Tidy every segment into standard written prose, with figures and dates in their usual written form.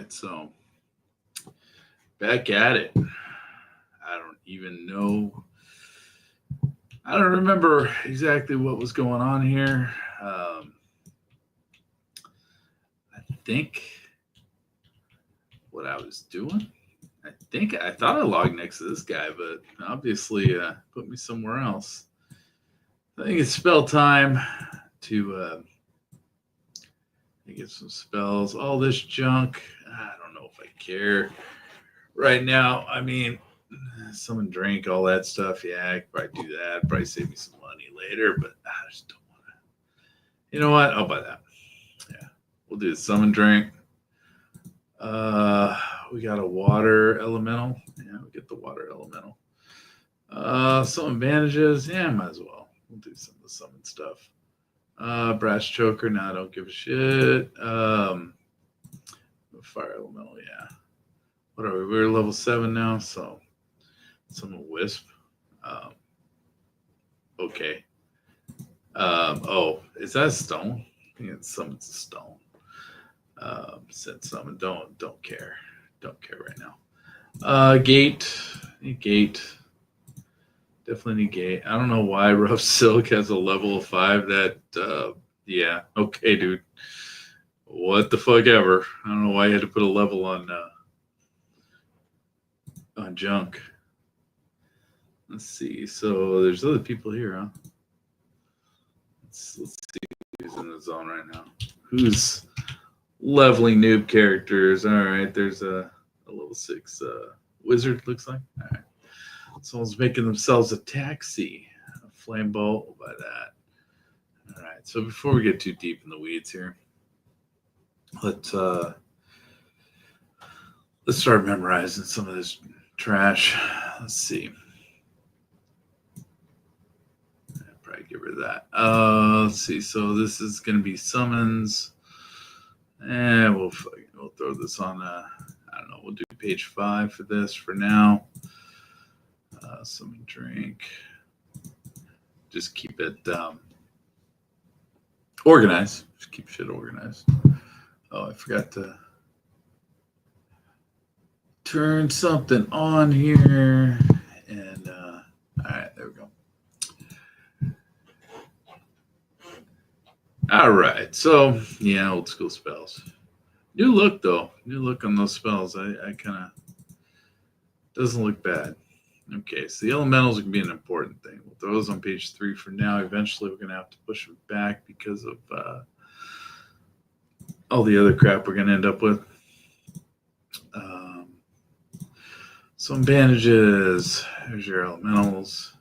right, so back at it. I don't even know. I don't remember exactly what was going on here. I think what I was doing. I thought I logged next to this guy, but obviously put me somewhere else. I think it's spell time to get some spells. All this junk. I don't know if I care right now. I mean, summon drink, all that stuff. Yeah, I could probably do that. Probably save me some money later, but I just don't want to. You know what? I'll buy that. Yeah, we'll do the summon drink. We got a water elemental. Yeah, we get the water elemental. Some advantages. Yeah, might as well. We'll do some of the summon stuff. Brass choker. No, I don't give a shit. Fire elemental. Yeah. What are we? We're level 7 now, so summon wisp. Okay. Oh, is that a stone? I think it summons a stone. Said summon. Don't care. Don't care right now. Gate. Gate. Definitely need gate. I don't know why rough silk has a level of 5. That yeah. Okay, dude. What the fuck ever. I don't know why you had to put a level on junk. Let's see. So there's other people here, huh? Let's see who's in the zone right now. Who's leveling noob characters? All right, there's a level 6 wizard, looks like. All right. Someone's making themselves a taxi. A flame bolt, we'll buy that. All right, so before we get too deep in the weeds here, let's start memorizing some of this trash. Let's see. Probably get rid of that. Let's see. So this is going to be summons, and we'll throw this on. I don't know. We'll do page 5 for this for now. Summon drink. Just keep it organized. Just keep shit organized. Oh, I forgot to turn something on here, and all right, there we go. All right, so yeah, old school spells. New look though. New look on those spells. I kind of doesn't look bad. Okay, so the elementals can be an important thing. We'll throw those on page 3 for now. Eventually, we're going to have to push them back because of all the other crap we're going to end up with. Some bandages. There's your elementals.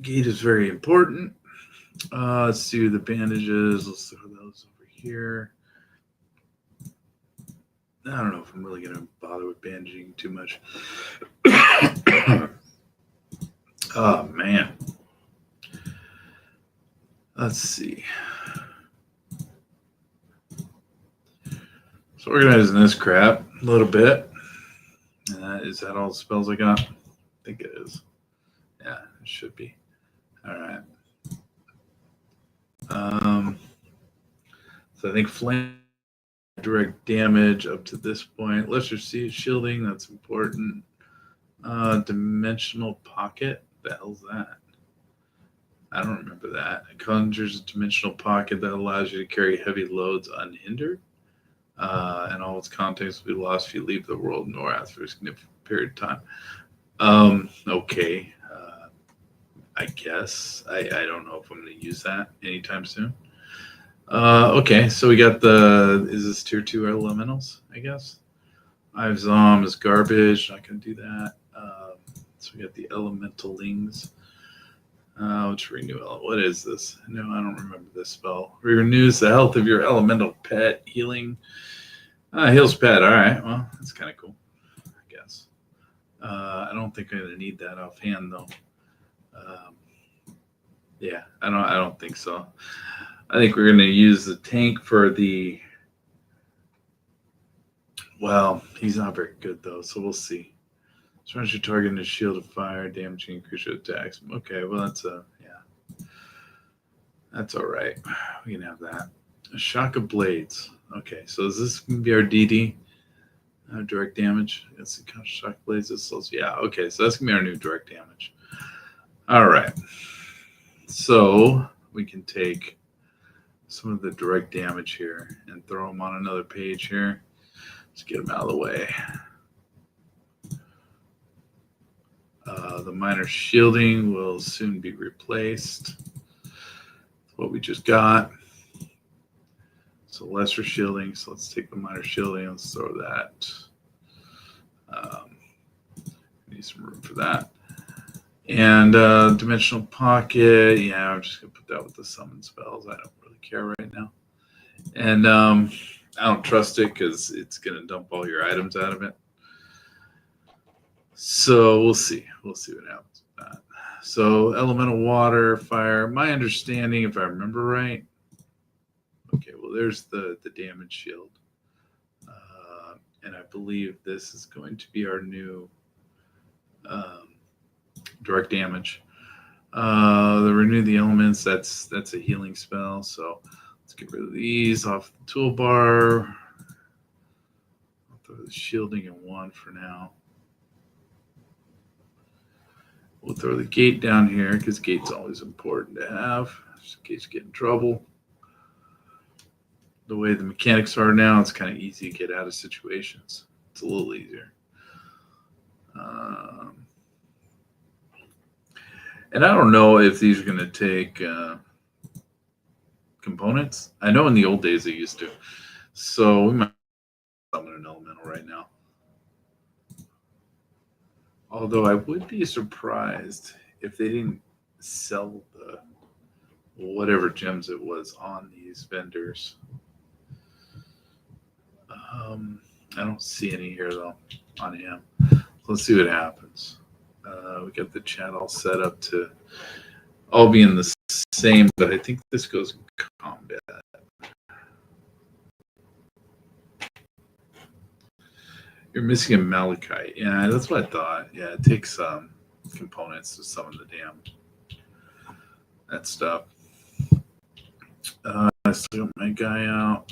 Gate is very important. Let's do the bandages. Let's throw those over here. I don't know if I'm really going to bother with bandaging too much. Oh, man. Let's see. So organizing this crap a little bit. Is that all the spells I got? I think it is. Yeah, it should be. All right. So I think flame direct damage up to this point. Lesser shielding, that's important. Dimensional pocket. The hell's that? I don't remember that. It conjures a dimensional pocket that allows you to carry heavy loads unhindered. And all its contents will be lost if you leave the world Norath for a significant period of time. Okay. I guess. I don't know if I'm going to use that anytime soon. Okay, so we got is this tier 2 elementals, I guess? Ive Zom is garbage. Not going to do that. So we got the elementalings. Which renew. What is this? No, I don't remember this spell. Renews the health of your elemental pet. Healing. Heals pet. All right. Well, that's kind of cool, I guess. I don't think I'm going to need that offhand, though. Yeah, I don't think so. I think we're going to use the tank for the. Well, he's not very good though, so we'll see. Surrounds your target in a shield of fire, damaging crucial attacks. Okay, well that's all right. We can have that. A shock of blades. Okay, so is this going to be our DD? Direct damage. It's the counter shock blazes. Yeah, okay, so that's going to be our new direct damage. All right. So we can take some of the direct damage here and throw them on another page here. Let's get them out of the way. The minor shielding will soon be replaced. What we just got. So lesser shielding. So let's take the minor shielding. Let's throw that. Need some room for that. And dimensional pocket. Yeah, I'm just gonna put that with the summon spells. I don't really care right now. And I don't trust it because it's gonna dump all your items out of it. So we'll see. We'll see what happens with that. So elemental water, fire. My understanding, if I remember right. Okay, well there's the damage shield. And I believe this is going to be our new direct damage. The renew the elements, that's a healing spell. So let's get rid of these off the toolbar. I'll throw the shielding in one for now. We'll throw the gate down here because gate's always important to have just in case you get in trouble. The way the mechanics are now, it's kind of easy to get out of situations. It's a little easier. And I don't know if these are going to take components. I know in the old days they used to. So we might summon an elemental right now. Although I would be surprised if they didn't sell the whatever gems it was on these vendors. I don't see any here though on him. Let's see what happens. We got the chat all set up to all be in the same, but I think this goes in combat. You're missing a malachite. Yeah, that's what I thought. Yeah, it takes components to summon the damn that stuff. I still got my guy out.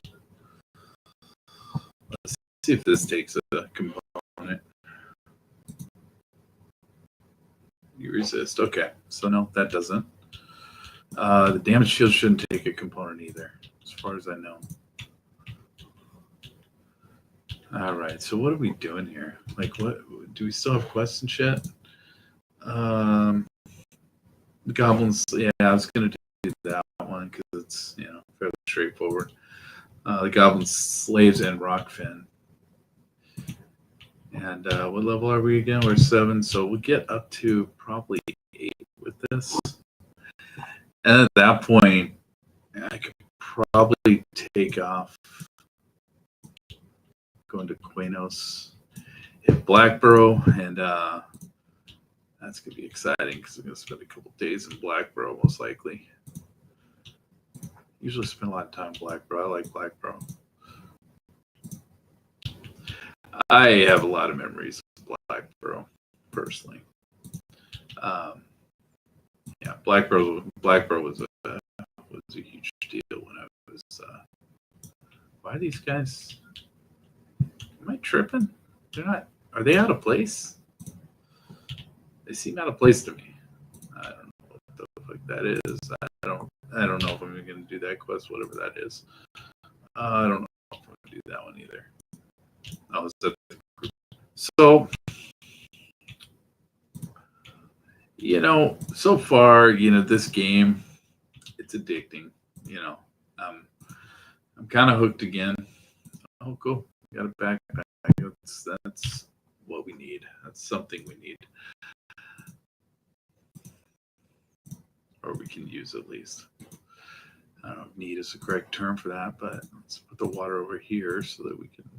Let's see if this takes a component. You resist. Okay, so no, that doesn't. The damage shield shouldn't take a component either, as far as I know. All right, so what are we doing here? Like, what do we still have quests and shit? The goblins. Yeah, I was gonna do that one because it's fairly straightforward. The goblin slaves and Rockfin. And what level are we again? We're 7, so we'll get up to probably 8 with this. And at that point, I could probably take off, go into Quanos, hit Blackborough, and that's going to be exciting because I'm going to spend a couple days in Blackborough, most likely. Usually spend a lot of time in Blackborough. I like Blackborough. I have a lot of memories of Blackborough, personally. Yeah, Blackborough was a huge deal when I was. Why are these guys? Am I tripping? They're not. Are they out of place? They seem out of place to me. I don't know what the fuck that is. I don't know if I'm even going to do that quest, whatever that is. I don't know if I'm going to do that one either. I was at the group. So, so far, this game, it's addicting. I'm kind of hooked again. Oh, cool. Got a backpack. That's what we need. That's something we need. Or we can use at least. I don't know if need is the correct term for that, but let's put the water over here so that we can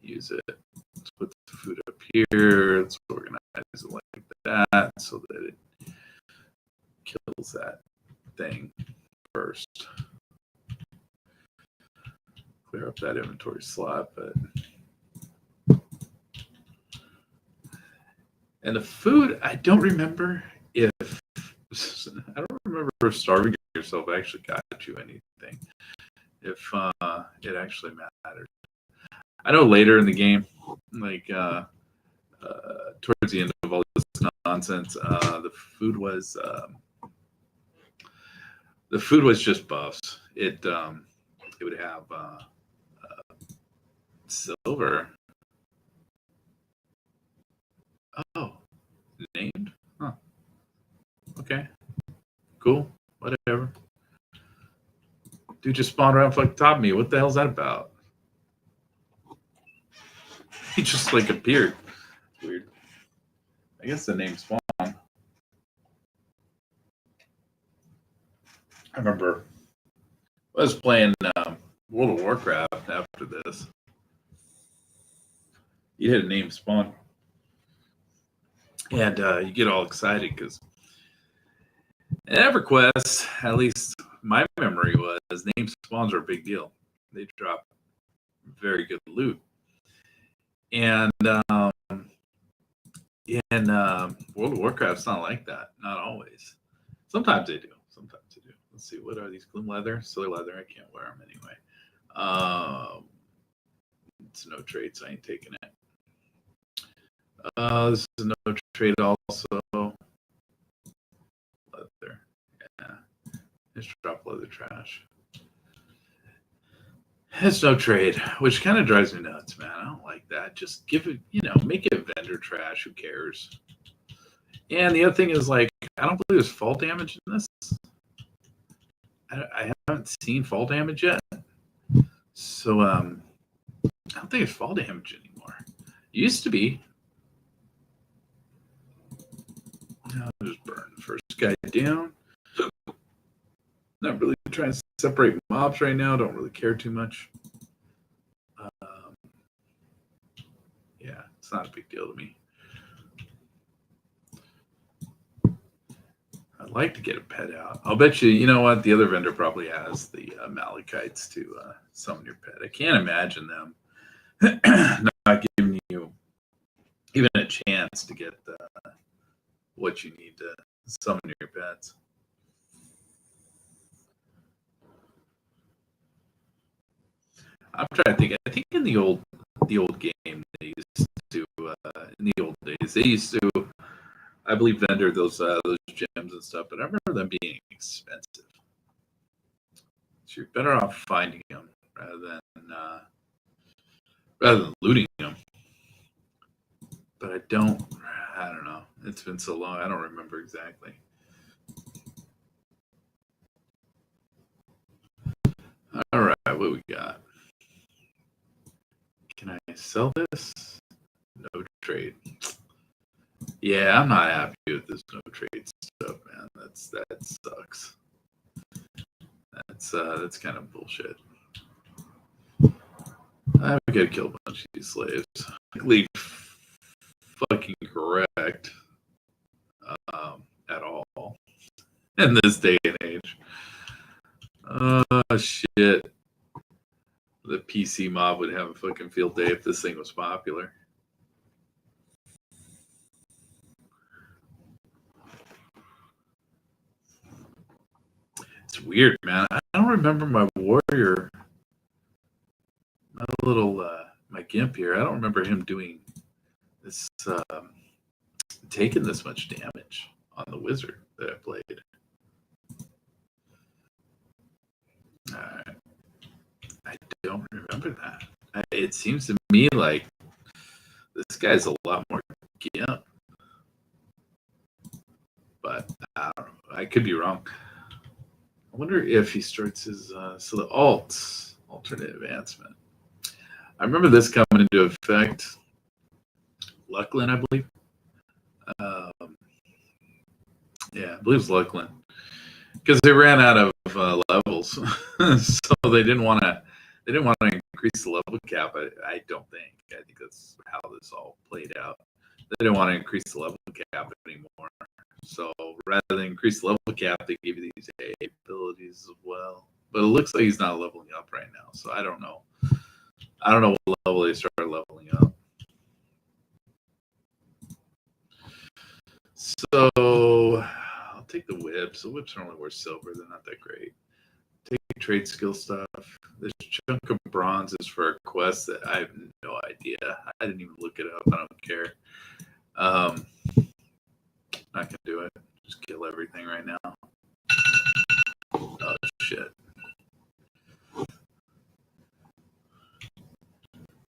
use it. Let's put the food up here. Let's organize it like that so that it kills that thing first. Clear up that inventory slot, and the food, I don't remember if starving yourself actually got you anything. if it actually matters. I know later in the game, like towards the end of all this nonsense, the food was just buffs. It would have silver. Oh, named? Huh. Okay. Cool. Whatever. Dude just spawned right on fucking top of me. What the hell's that about? He just like appeared. Weird. I guess the name Spawn. I remember I was playing World of Warcraft after this. You had a name Spawn. And you get all excited because in EverQuest, at least my memory was, name spawns are a big deal. They drop very good loot. And in World of Warcraft, it's not like that. Not always. Sometimes they do. Sometimes they do. Let's see. What are these? Gloom leather? Silver leather? I can't wear them anyway. It's no trade, so I ain't taking it. This is no trade also. Leather. Yeah. Just drop leather trash. It's no trade, which kind of drives me nuts, man. I don't like that. Just give it, make it vendor trash. Who cares? And the other thing is, like, I don't believe there's fall damage in this. I haven't seen fall damage yet. So, I don't think it's fall damage anymore. It used to be. I'll just burn the first guy down. Not really trying to separate mobs right now. Don't really care too much. Yeah, it's not a big deal to me. I'd like to get a pet out. I'll bet you know what? The other vendor probably has the Malachites to summon your pet. I can't imagine them not giving you even a chance to get what you need to summon your pets. I'm trying to think. I think in the old game they used to in the old days they used to, I believe, vendor those gems and stuff, but I remember them being expensive. So you're better off finding them rather than looting them. But I don't know. It's been so long. I don't remember exactly. All right, what we got? Can I sell this? No trade. Yeah, I'm not happy with this no trade stuff, man. That sucks. That's kind of bullshit. I gotta kill a bunch of these slaves. Legally fucking correct at all in this day and age. Oh shit. The PC mob would have a fucking field day if this thing was popular. It's weird, man. I don't remember my warrior, my gimp here. I don't remember him doing this, taking this much damage on the wizard that I played. All right. I don't remember that. It seems to me like this guy's a lot more gimp. But I don't know. I could be wrong. I wonder if he starts his so the alternate advancement. I remember this coming into effect. Lucklin, I believe. Yeah, I believe it's Lucklin, because they ran out of levels, so they didn't want to increase the level cap. I don't think. I think that's how this all played out. They didn't want to increase the level cap anymore. So rather than increase the level cap, they give you these abilities as well. But it looks like he's not leveling up right now. So I don't know. I don't know what level they started leveling up. So I'll take the whips. The whips are only worth silver. They're not that great. Take trade skill stuff. this chunk of bronze is for a quest that I have no idea. I didn't even look it up. I don't care. Not gonna do it. Just kill everything right now. Oh shit.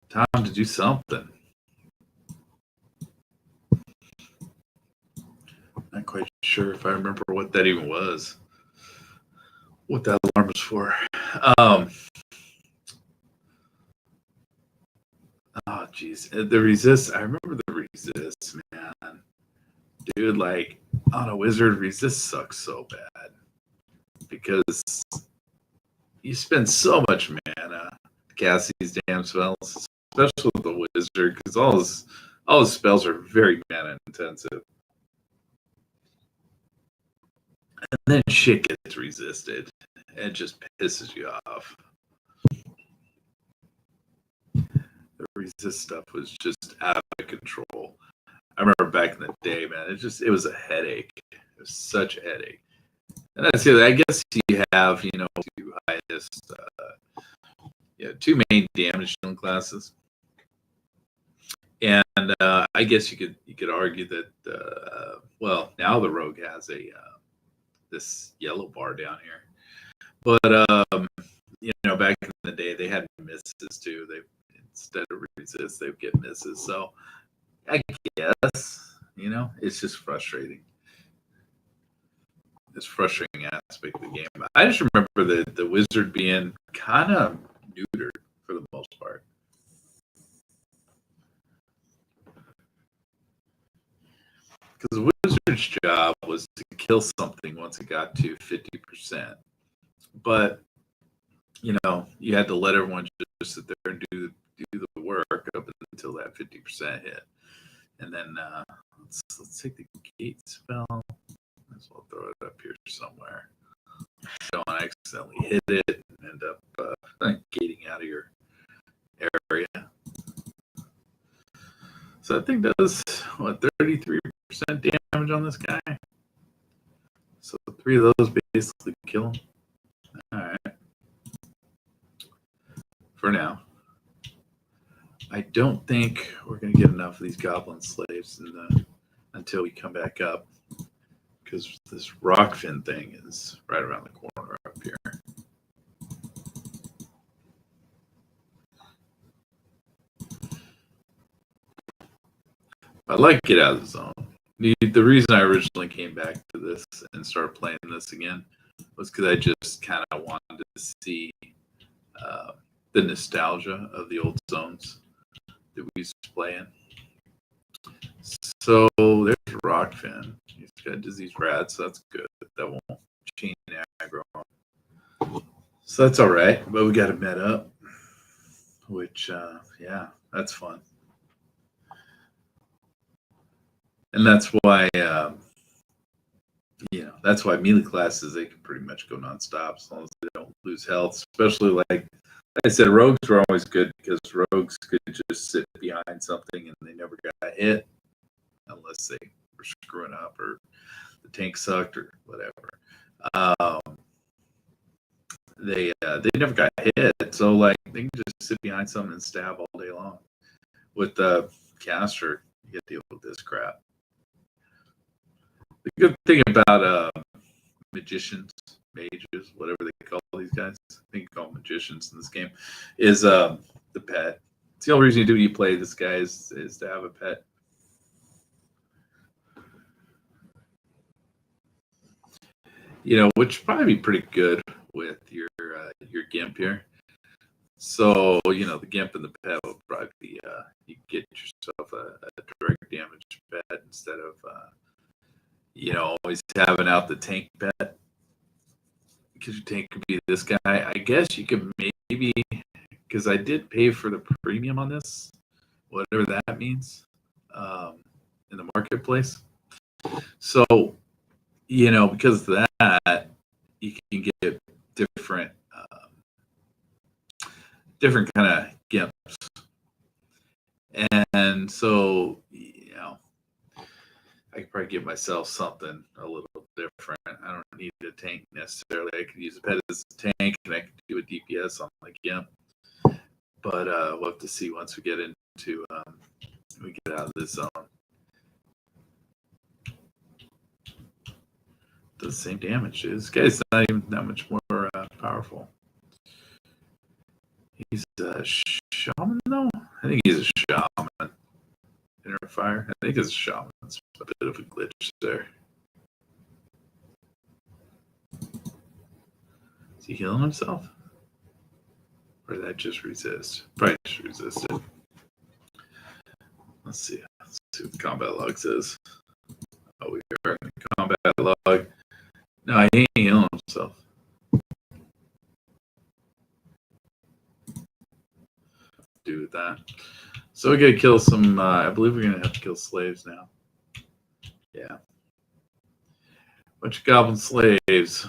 Time to do something. Not quite sure if I remember what that even was. What that alarm was for. Oh geez. The resist. I remember the resist, man. Dude, like on a wizard, resist sucks so bad. Because you spend so much mana to cast these damn spells, especially with the wizard, because all his spells are very mana intensive. And then shit gets resisted. It just pisses you off. The resist stuff was just out of control. I remember back in the day, man, it was a headache. It was such a headache. And that's it. I guess you have, two highest, two main damage dealing classes. And I guess you could argue that now the rogue has this yellow bar down here, but back in the day they had misses too. They instead of resist they would get misses. So I guess it's just frustrating. It's frustrating aspect of the game. I just remember the wizard being kind of neutered for the most part. Because the wizard's job was to kill something once it got to 50%. But, you had to let everyone just sit there and do the work up until that 50% hit. And then let's take the gate spell. Might as well throw it up here somewhere. Don't accidentally hit it and end up gating out of your area. So that thing does, 33% damage on this guy? So 3 of those basically kill him. Alright. For now. I don't think we're going to get enough of these goblin slaves until we come back up. Because this rockfin thing is right around the corner up here. I'd like to get out of the zone. The reason I originally came back to this and started playing this again was because I just kind of wanted to see the nostalgia of the old zones that we used to play in. So there's Rockfin. He's got disease rats, so that's good. That won't chain aggro. So that's all right, but we got to met up, which, that's fun. And that's why, that's why melee classes, they can pretty much go nonstop as long as they don't lose health. Especially like I said, rogues were always good because rogues could just sit behind something and they never got hit unless they were screwing up or the tank sucked or whatever. They never got hit, so like they can just sit behind something and stab all day long. With the caster, you get to deal with this crap. The good thing about magicians, mages, whatever they call these guys, I think you call them magicians in this game, is the pet. It's the only reason you play this guy is to have a pet. Which would probably be pretty good with your gimp here. So the gimp and the pet will probably be you get yourself a direct damage pet instead of always having out the tank pet, because your tank could be this guy. I guess you could maybe, because I did pay for the premium on this, whatever that means, in the marketplace. So because of that, you can get different kind of gimps, and so I could probably give myself something a little different. I don't need a tank necessarily. I could use a pet as a tank, and I could do a DPS on like Gimp. But we'll have to see once we get into we get out of this zone. Does the same damage. This guy's not even that much more powerful. He's a shaman, though? I think he's a shaman. Inner fire? I think it's a shaman. It's a bit of a glitch there. Is he healing himself? Or did that just resist? Probably just resisted. Let's see. Let's see what the combat log says. Oh, we are in the combat log. No, he ain't healing himself. Do with that. So we gotta kill some. I believe we're gonna have to kill slaves now. Yeah, bunch of goblin slaves.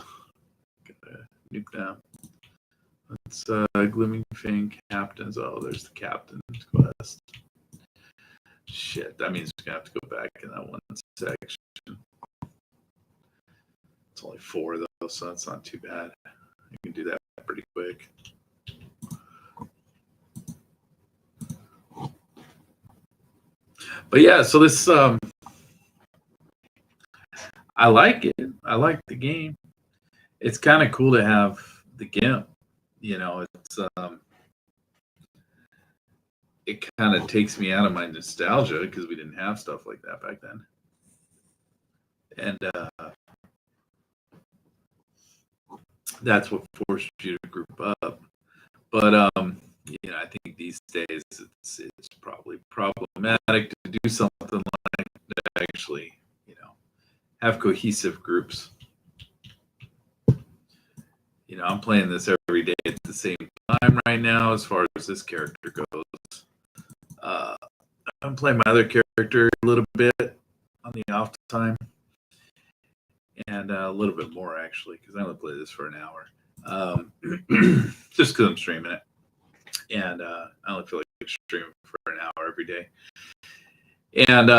Gotta nuke them. Let's Glooming Fang captains. Oh, there's the captain's quest. Shit, that means we're gonna have to go back in that one section. It's only 4 though, so that's not too bad. You can do that pretty quick. But yeah, so this I like it. I like the game. It's kind of cool to have the GIMP. You know, it's it kind of takes me out of my nostalgia because we didn't have stuff like that back then. And that's what forced you to group up. But you know, I think these days it's probably problematic to do something like that, actually, you know, have cohesive groups. You know, I'm playing this every day at the same time right now as far as this character goes. I'm playing my other character a little bit on the off time. And a little bit more, actually, because I only play this for an hour. Just because I'm streaming it. And I only feel like streaming for an hour every day. And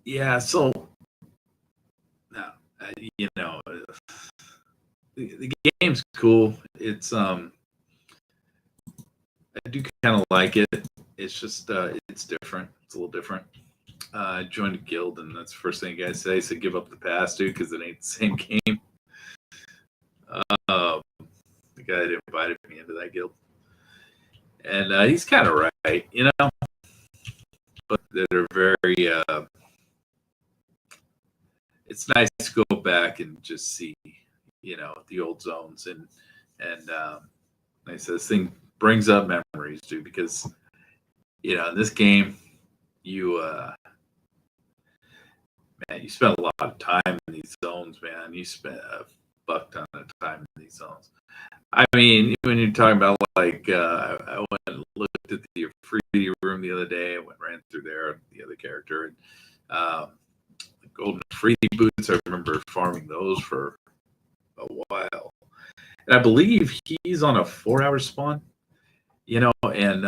yeah, so you know, the game's cool. It's I do kind of like it. It's just it's different. It's a little different. I joined a guild, and that's the first thing you guys say. So give up the past, dude, because it ain't the same game. The guy that invited me into that guild, and he's kind of right, you know. But they're very. It's nice to go back and just see, you know, the old zones, and like I said, this thing brings up memories, dude, because you know, in this game, you man, you spend a lot of time in these zones, man. You spend a buck ton of time in these zones. I mean, when you're talking about like, I went and looked at the free room the other day. I ran through there, the other character, and the golden free boots. I remember farming those for a while, and I believe he's on a 4-hour spawn. You know, and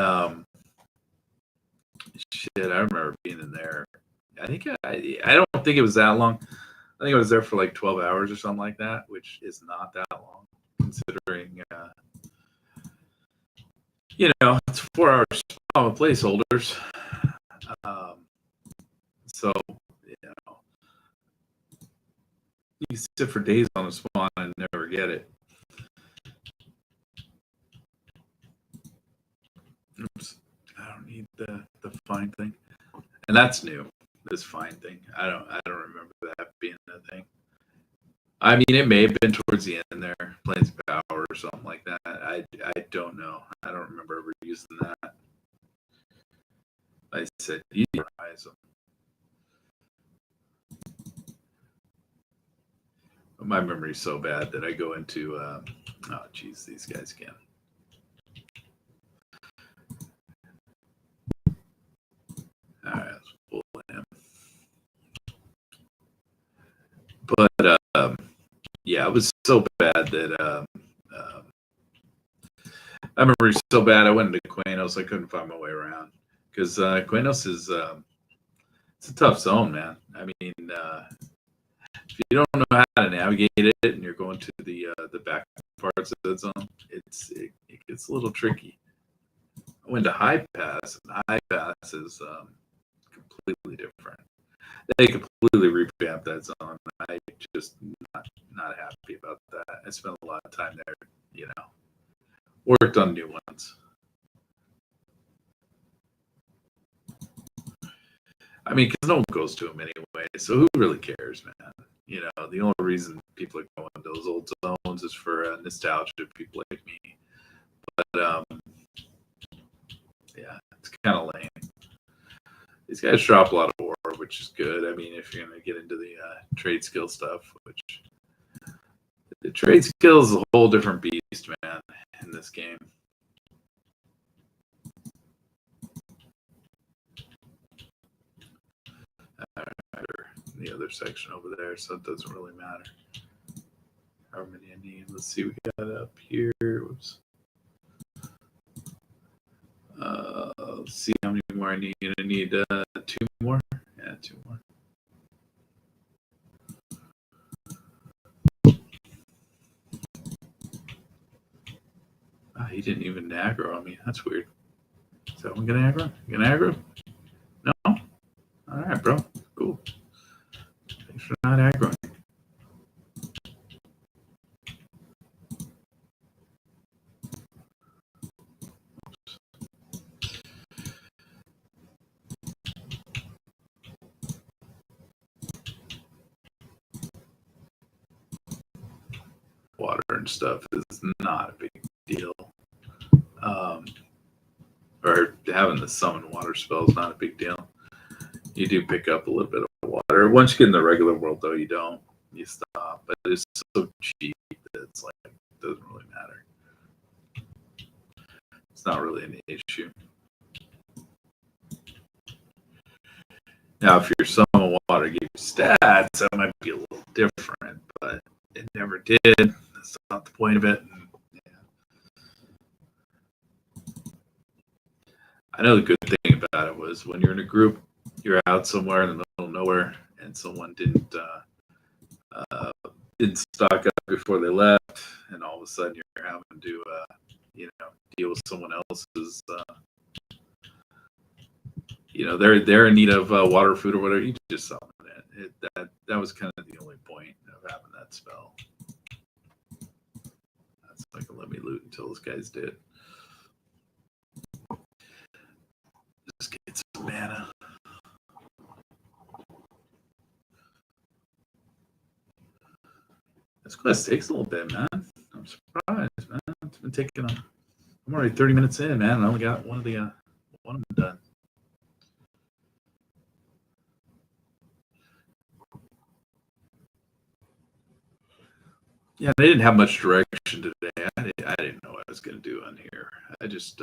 shit, I remember being in there. I think I don't think it was that long. I think I was there for like 12 hours or something like that, which is not that long considering, you know, it's 4 hours spawn with placeholders. So, you know, you can sit for days on a spawn and never get it. Oops, I don't need the fine thing, and that's new. This fine thing, I don't remember that being a thing. I mean, it may have been towards the end there, Plains of Power or something like that. I don't know. I don't remember ever using that. Like I said, you memorize them. My memory's so bad that I go into oh geez, these guys again. All right, let's pull him. But yeah, it was so bad that I remember so bad I went into Quanos. I couldn't find my way around because Quanos is it's a tough zone, man. I mean, if you don't know how to navigate it and you're going to the back parts of the zone, it gets a little tricky. I went to high pass, and high pass is completely different. They completely revamped that zone. I just not happy about that. I spent a lot of time there, worked on new ones. I mean, because no one goes to them anyway, so who really cares, man? The only reason people are going to those old zones is for nostalgia, people like me. But yeah, it's kind of lame. These guys drop a lot of ore, which is good. I mean, if you're going to get into the trade skill stuff, which the trade skill is a whole different beast, man, in this game. The other section over there, so it doesn't really matter. How many I need? Let's see, we got up here. Whoops. Let's see how many more I need. I need 2 more. Yeah, 2 more. He didn't even aggro on me. That's weird. Is that one gonna aggro? You gonna aggro? No? All right, bro. Cool. Thanks for not aggroing. Water and stuff is not a big deal. Or having the summon water spell is not a big deal. You do pick up a little bit of water. Once you get in the regular world, though, you don't. You stop. But it's so cheap that it's like, it doesn't really matter. It's not really an issue. Now, if your summon water gave you stats, that might be a little different, but it never did. That's not the point of it. I know the good thing about it was when you're in a group, you're out somewhere in the middle of nowhere, and someone didn't stock up before they left, and all of a sudden you're having to deal with someone else's. They're in need of water, food, or whatever. You just summon it. That was kind of the only point of having that spell. That's like a let me loot until those guys did. Just get some mana. This quest takes a little bit, man. I'm surprised, man. It's been taking I'm already 30 minutes in, man. I only got one of them done. Yeah, they didn't have much direction today. I didn't know what I was going to do on here. I just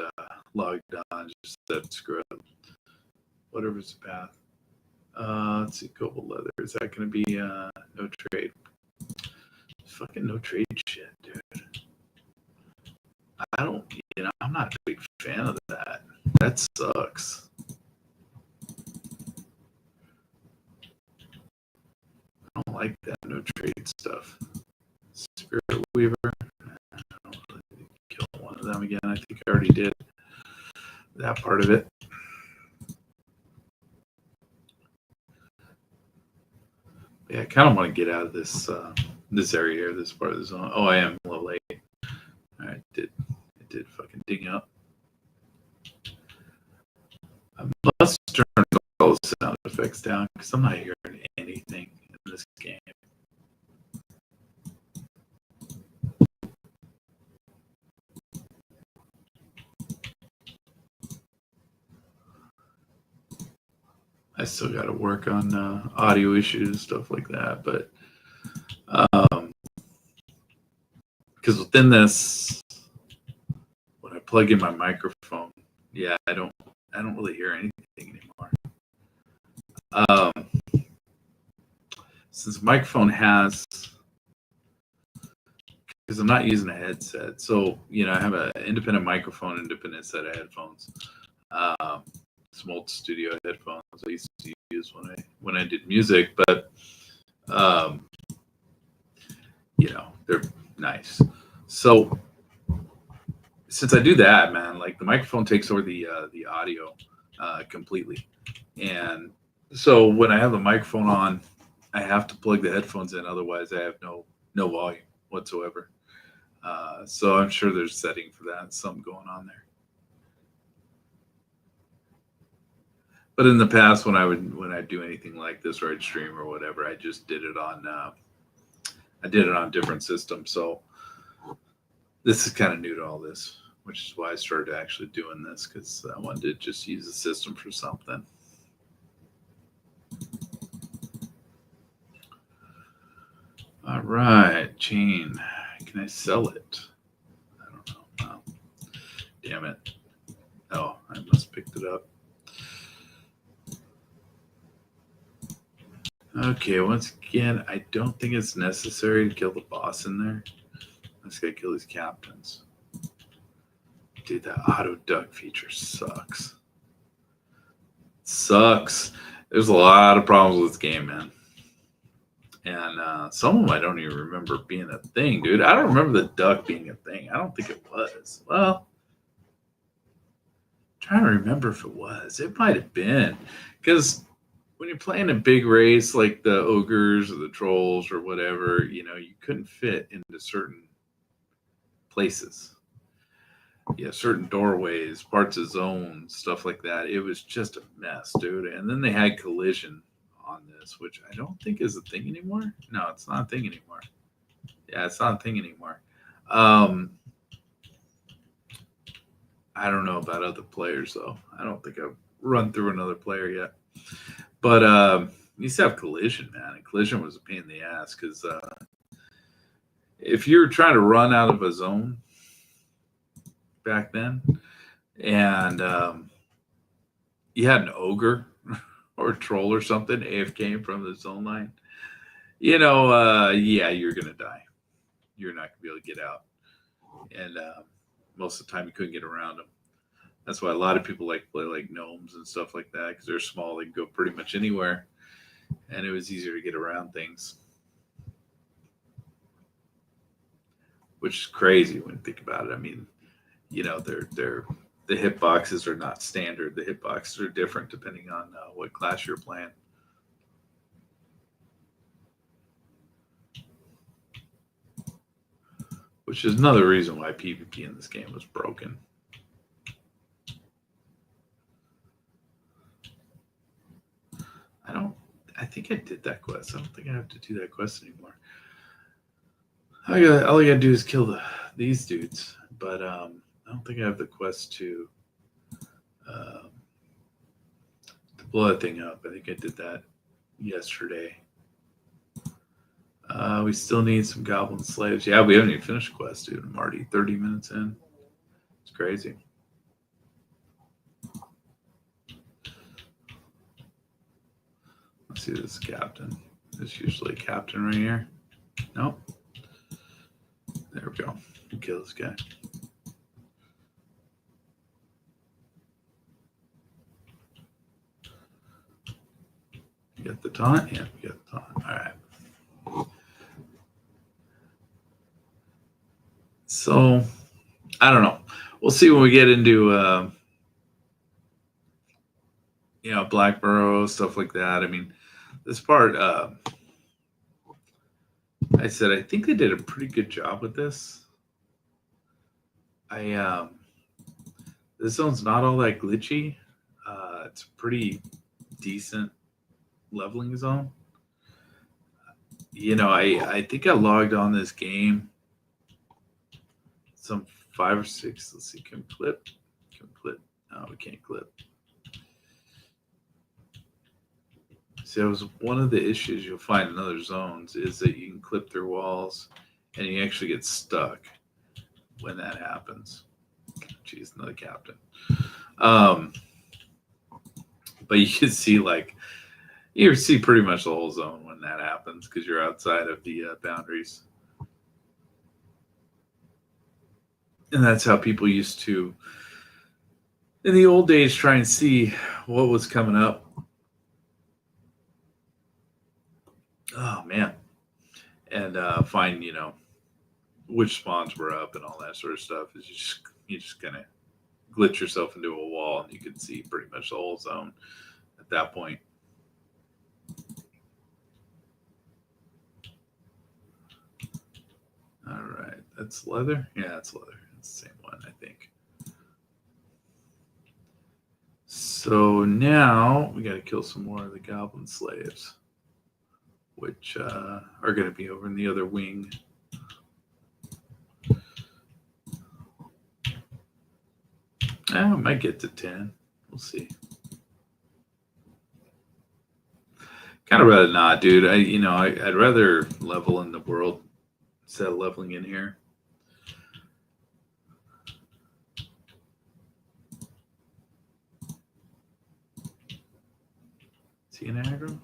logged on, just said screw it. Whatever's the path. Let's see, cobalt leather. Is that going to be no trade? Fucking no trade shit, dude. I'm not a big fan of that. That sucks. I don't like that no trade stuff. Spirit Weaver. I don't really kill one of them again. I think I already did that part of it. Yeah, I kind of want to get out of this this area here, this part of the zone. Oh, I am a little late. All right, it did fucking ding up. I must turn all the sound effects down because I'm not hearing anything in this game. I still got to work on audio issues, stuff like that. But because within this, when I plug in my microphone, yeah, I don't really hear anything anymore. Since the microphone has, because I'm not using a headset, so I have an independent microphone, independent set of headphones. Some studio headphones I used to use when I did music, but they're nice. So since I do that, man, like the microphone takes over the audio completely, and so when I have the microphone on, I have to plug the headphones in, otherwise I have no volume whatsoever. So I'm sure there's a setting for that, something going on there. But in the past, when I do anything like this, or I'd stream or whatever, I just did it on different systems. So this is kind of new to all this, which is why I started actually doing this, because I wanted to just use the system for something. All right, chain. Can I sell it? I don't know. Oh, damn it. Oh, I must have picked it up. Okay, once again, I don't think it's necessary to kill the boss in there. I just gotta kill these captains. Dude, that auto duck feature sucks. Sucks. There's a lot of problems with this game, man. And some of them I don't even remember being a thing, dude. I don't remember the duck being a thing. I don't think it was. Well, I'm trying to remember if it was. It might have been. Because when you're playing a big race like the ogres or the trolls or whatever, you couldn't fit into certain places. Yeah, certain doorways, parts of zones, stuff like that. It was just a mess, dude. And then they had collision on this, which I don't think is a thing anymore. No, it's not a thing anymore. Yeah, it's not a thing anymore. I don't know about other players though. I don't think I've run through another player yet. But you used to have collision, man. And collision was a pain in the ass because if you're trying to run out of a zone back then, and you had an ogre or a troll or something AFK from the zone line, yeah, you're gonna die. You're not gonna be able to get out, and most of the time you couldn't get around them. That's why a lot of people like to play like gnomes and stuff like that, because they're small. They can go pretty much anywhere, and it was easier to get around things, which is crazy when you think about it. I mean, they're the hitboxes are not standard. The hitboxes are different depending on what class you're playing. Which is another reason why PvP in this game was broken. I think I did that quest. I don't think I have to do that quest anymore. All I gotta do is kill these dudes, but I don't think I have the quest to blow that thing up. I think I did that yesterday. We still need some goblin slaves. Yeah, we haven't even finished the quest, dude. I'm already 30 minutes in. It's crazy. Let's see this captain. There's usually a captain right here. Nope. There we go. Kill this guy. You got the taunt? Yeah, you got the taunt. All right. So, I don't know. We'll see when we get into, Black Burrow, stuff like that. I mean, this part, I said, I think they did a pretty good job with this. This zone's not all that glitchy. It's a pretty decent leveling zone. I think I logged on this game some 5 or 6. Let's see, can we clip? No, we can't clip. See, that was one of the issues you'll find in other zones, is that you can clip through walls and you actually get stuck when that happens. Jeez, another captain. But you can see, you see pretty much the whole zone when that happens, because you're outside of the boundaries. And that's how people used to, in the old days, try and see what was coming up. Oh, man. And find, which spawns were up and all that sort of stuff. Is you just kind of glitch yourself into a wall and you can see pretty much the whole zone at that point. All right, that's leather. Yeah, it's leather. It's the same one, I think. So now we got to kill some more of the goblin slaves, which are going to be over in the other wing. I might get to 10. We'll see. Kind of rather not, dude. I'd rather level in the world instead of leveling in here. Is he an aggro?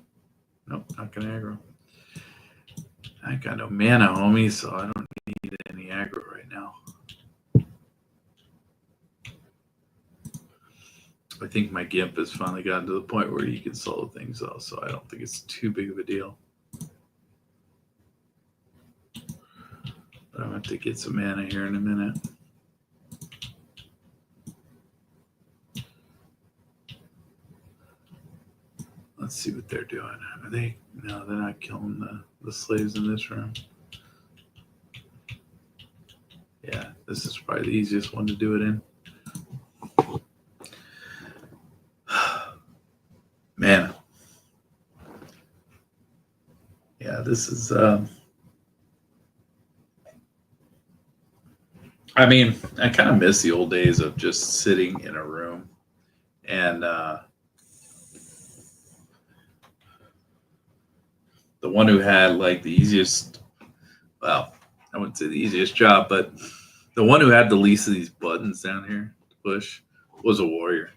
Nope, not gonna aggro. I got no mana, homie, so I don't need any aggro right now. I think my Gimp has finally gotten to the point where you can solo things, though, so I don't think it's too big of a deal. But I'm going to get some mana here in a minute. Let's see what they're doing. Are they? No, they're not killing the slaves in this room. Yeah, this is probably the easiest one to do it in. Man. Yeah, this is... I mean, I kind of miss the old days of just sitting in a room and the one who had like the easiest, well, I wouldn't say the easiest job, but the one who had the least of these buttons down here to push was a warrior.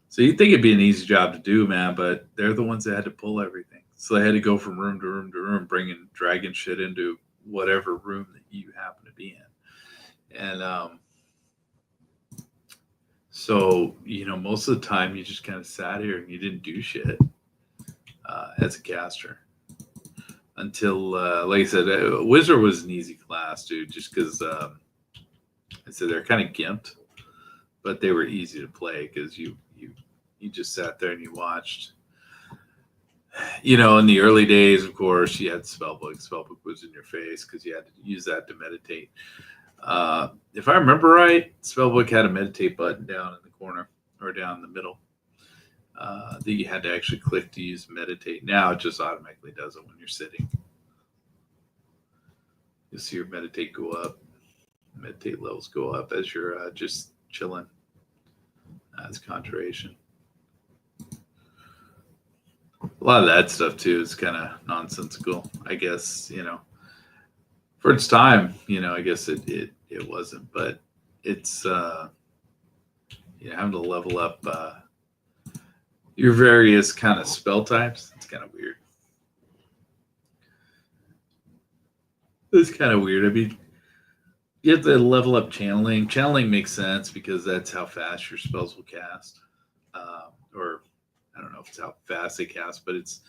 So you'd think it'd be an easy job to do, man, but they're the ones that had to pull everything. So they had to go from room to room to room, dragging shit into whatever room that you happen to be in. And so, most of the time you just kind of sat here and you didn't do shit as a caster. Until, like I said, Wizard was an easy class, dude, just because I said they're kind of gimped, but they were easy to play because you just sat there and you watched. In the early days, of course, you had Spellbook. Spellbook was in your face because you had to use that to meditate. If I remember right, Spellbook had a meditate button down in the corner or down in the middle that you had to actually click to use meditate. Now it just automatically does it when you're sitting. You'll see your meditate go up. Meditate levels go up as you're just chilling. As conjuration. A lot of that stuff too is kind of nonsensical, I guess. For its time, I guess it wasn't, but it's having to level up your various kind of spell types. It's kind of weird. It's kind of weird. I mean, you have to level up channeling. Channeling makes sense because that's how fast your spells will cast. Or I don't know if it's how fast they cast, but it's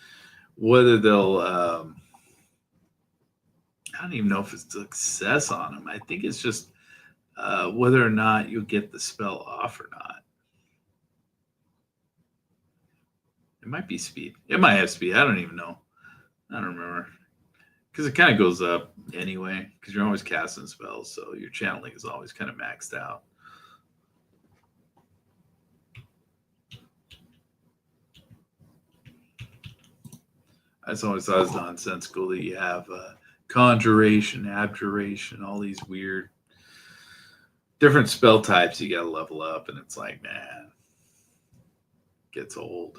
whether they'll... I don't even know if it's success on them. I think it's just whether or not you'll get the spell off or not. It might be speed. It might have speed. I don't even know. I don't remember. Because it kind of goes up anyway, because you're always casting spells, so your channeling is always kind of maxed out. I just always thought it was nonsensical that you have conjuration, abjuration, all these weird different spell types you got to level up, and it's like, man, it gets old.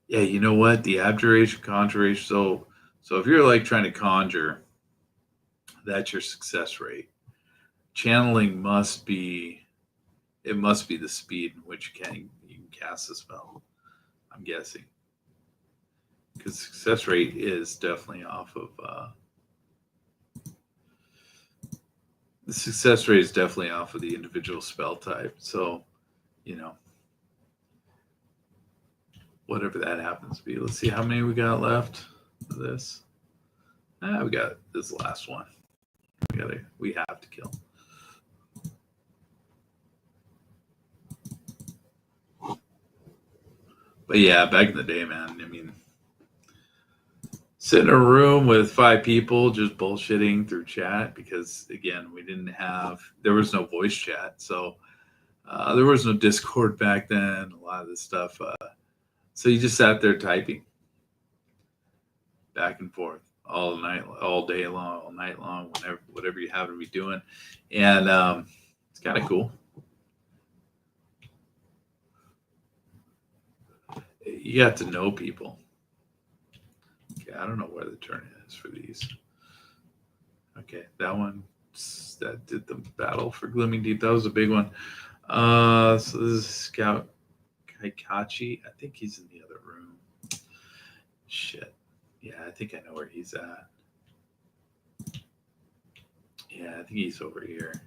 Yeah, you know what? The abjuration, conjuration. So if you're like trying to conjure, that's your success rate. Channeling must be the speed in which you can cast the spell. I'm guessing, because success rate is definitely off of the success rate is definitely off of the individual spell type. So, whatever that happens to be. Let's see how many we got left of this. We got this last one. We have to kill. But yeah, back in the day, man. I mean, sit in a room with 5 people just bullshitting through chat because, again, there was no voice chat, so there was no Discord back then. A lot of this stuff, so you just sat there typing back and forth all night, all day long, all night long, whatever you happen to be doing, and it's kind of cool. You got to know people. Okay, I don't know where the turn is for these. Okay, that did the battle for Glooming Deep. That was a big one. So this is Scout Kaikachi. I think he's in the other room. Shit. Yeah, I think I know where he's at. Yeah, I think he's over here.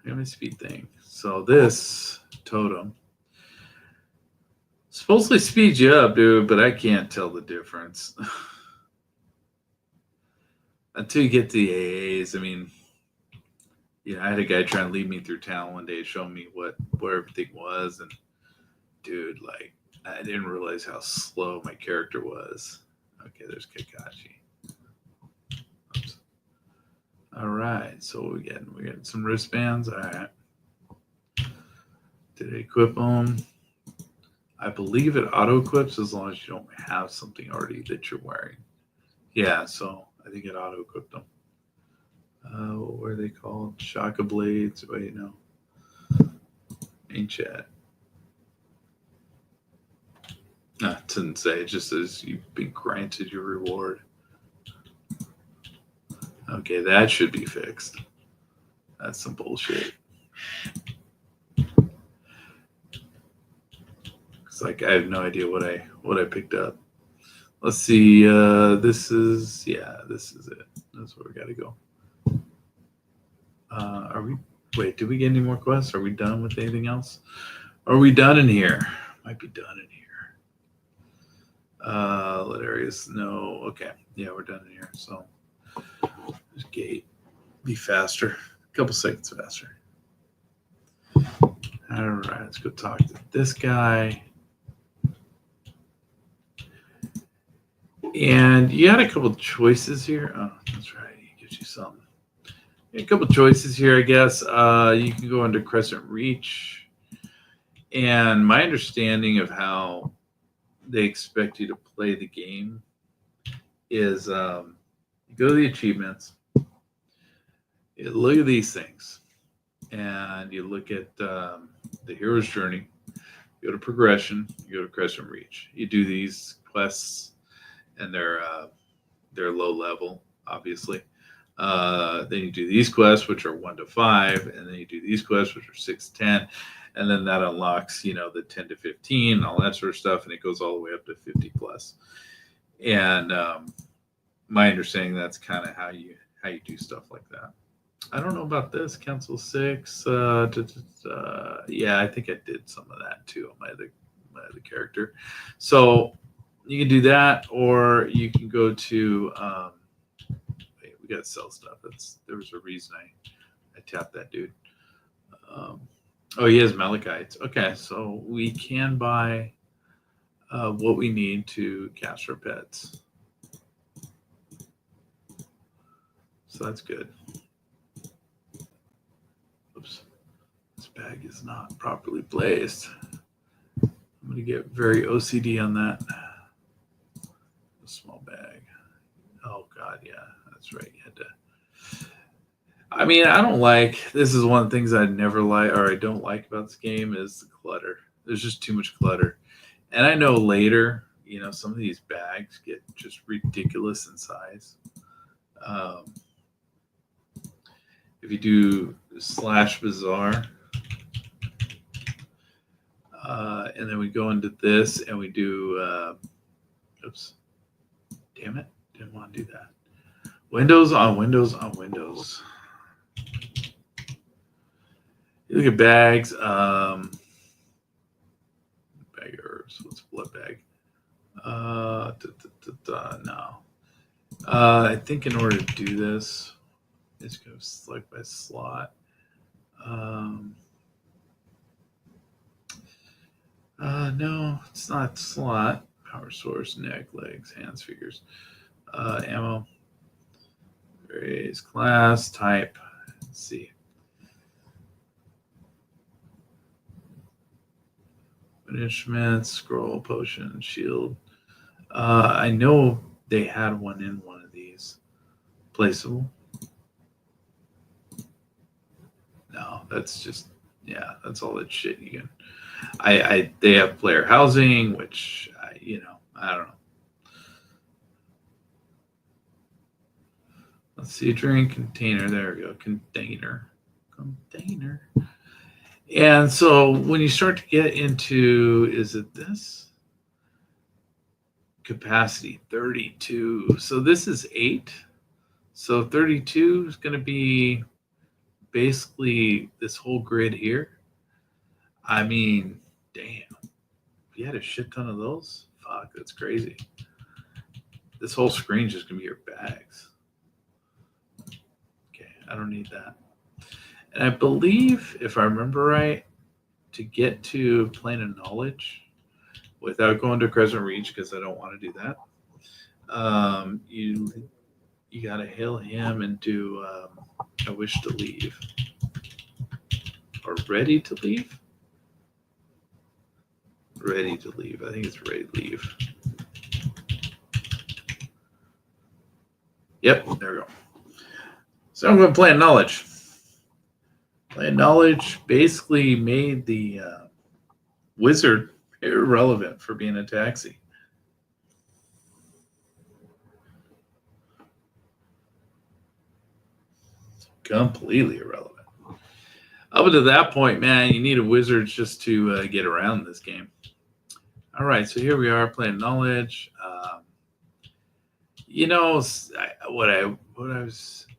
Let me speed thing. So this totem supposedly speeds you up, dude, but I can't tell the difference. Until you get to the AAs, I mean, I had a guy trying to lead me through town one day, showing me where everything was, and dude, like, I didn't realize how slow my character was. Okay, there's Kakashi. Oops. All right, so we getting some wristbands. All right, did I equip them? I believe it auto equips as long as you don't have something already that you're wearing. Yeah, so I think it auto equipped them. What were they called? Shaka blades. Wait, no. Ain't chat. No, it didn't say. It just says you've been granted your reward. Okay, that should be fixed. That's some bullshit. It's like I have no idea what I picked up. Let's see. This is it. That's where we got to go. Are we? Wait, did we get any more quests? Are we done with anything else? Are we done in here? Might be done in here. Let areas know. Okay, yeah, we're done in here. So this gate be faster, a couple seconds faster. All right, let's go talk to this guy. And you had a couple choices here. Oh, that's right. He gives you something. A couple choices here, I guess. You can go into Crescent Reach. And my understanding of how they expect you to play the game is you go to the achievements, you look at these things, and you look at the hero's journey, you go to progression, you go to Crescent Reach. You do these quests, and they're low level, obviously. Then you do these quests, which are 1 to 5, and then you do these quests, which are 6 to 10, and then that unlocks, the 10 to 15, and all that sort of stuff, and it goes all the way up to 50 plus. And my understanding, that's kind of how you do stuff like that. I don't know about this Council 6. Yeah, I think I did some of that too on my other character. So you can do that, or you can go to. We got to sell stuff. There was a reason I tapped that dude. Oh, he has Malachites. Okay, so we can buy what we need to capture pets. So that's good. Oops, this bag is not properly placed. I'm going to get very OCD on that. A small bag. Oh, God, yeah, that's right. You had to. I mean, this is one of the things I never like, or I don't like about this game, is the clutter. There's just too much clutter. And I know later, some of these bags get just ridiculous in size. If you do /bazaar, and then we go into this and we do, oops, damn it, didn't want to do that. Windows on Windows on Windows. You look at bags, bag herbs, what's blood bag? No. I think in order to do this, it's going to select by slot. No, it's not slot. Power source, neck, legs, hands, fingers. Ammo. Raise class, type. Let's see. Instruments, scroll, potion, shield. I know they had one in one of these. Placeable. No, that's just, yeah, that's all that shit you can. They have player housing, which I don't know. Let's see, drink container. There we go, container. And so when you start to get into, is it this? Capacity 32. So this is 8. So 32 is going to be basically this whole grid here. I mean, damn. If you had a shit ton of those, fuck, that's crazy. This whole screen's just going to be your bags. Okay, I don't need that. And I believe, if I remember right, to get to Plane of Knowledge, without going to Crescent Reach, because I don't want to do that, you got to hail him and do I wish to leave. Or ready to leave? Ready to leave. I think it's ready to leave. Yep, there we go. So I'm going to Plane of Knowledge. Plane of Knowledge basically made the wizard irrelevant for being a taxi. Completely irrelevant. Up until that point, man, you need a wizard just to get around this game. All right, so here we are playing Knowledge.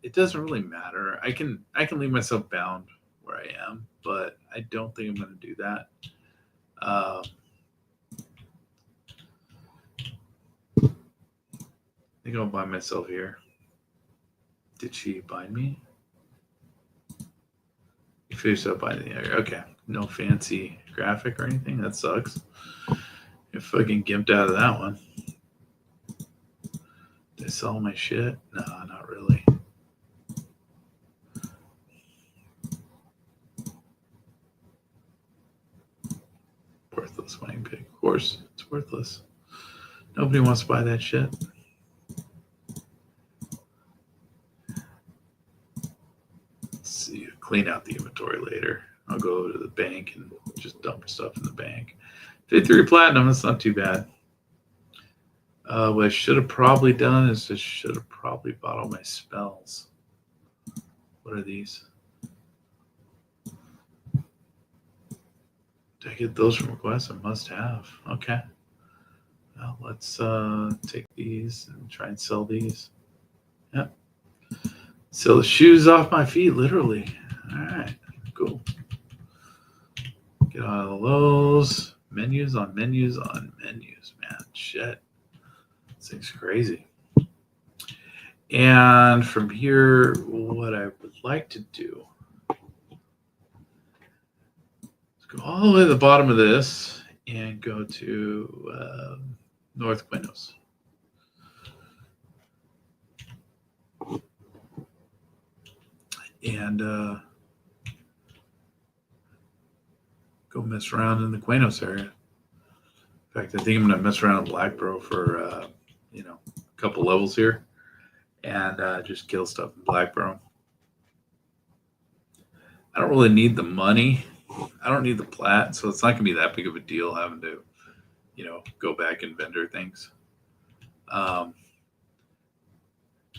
It doesn't really matter. I can leave myself bound where I am, but I don't think I'm going to do that. I think I'll bind myself here. Did she bind me? You finished up binding the area. Okay. No fancy graphic or anything. That sucks. You fucking gimped out of that one. Did I sell my shit? No, not really. Worthless winning pig. Of course, it's worthless. Nobody wants to buy that shit. Let's see. Clean out the inventory later. I'll go over to the bank and just dump stuff in the bank. 53 platinum. That's not too bad. What I should have probably done is I should have probably bought all my spells. What are these? Did I get those from requests? I must have. Okay. Well, let's take these and try and sell these. Yep. Sell the shoes off my feet, literally. All right. Cool. Get all of those. Menus on menus on menus, man. Shit. This thing's crazy. And from here, what I would like to do is go all the way to the bottom of this and go to North Quinos. And go mess around in the Quinos area. In fact, I think I'm going to mess around in Blackbro for, a couple levels here and just kill stuff in Blackbro. I don't really need the money. I don't need the plat, so it's not going to be that big of a deal having to, go back and vendor things. But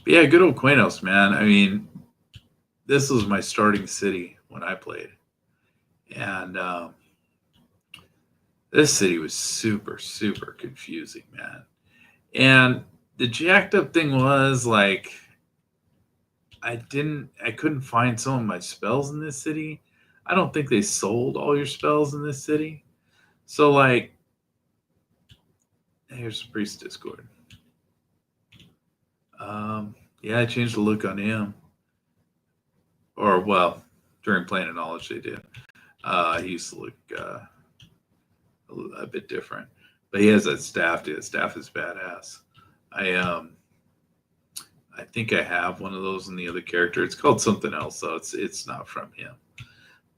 yeah, good old Quinos, man. I mean, this was my starting city when I played. And this city was super, super confusing, man. And the jacked up thing was like, I couldn't find some of my spells in this city. I don't think they sold all your spells in this city. So like, here's Priest Discord. Yeah, I changed the look on him. Or, well, during Planet Knowledge they did. He used to look a bit different. But he has that staff, dude. Staff is badass. I I think I have one of those in the other character. It's called something else, though. It's not from him.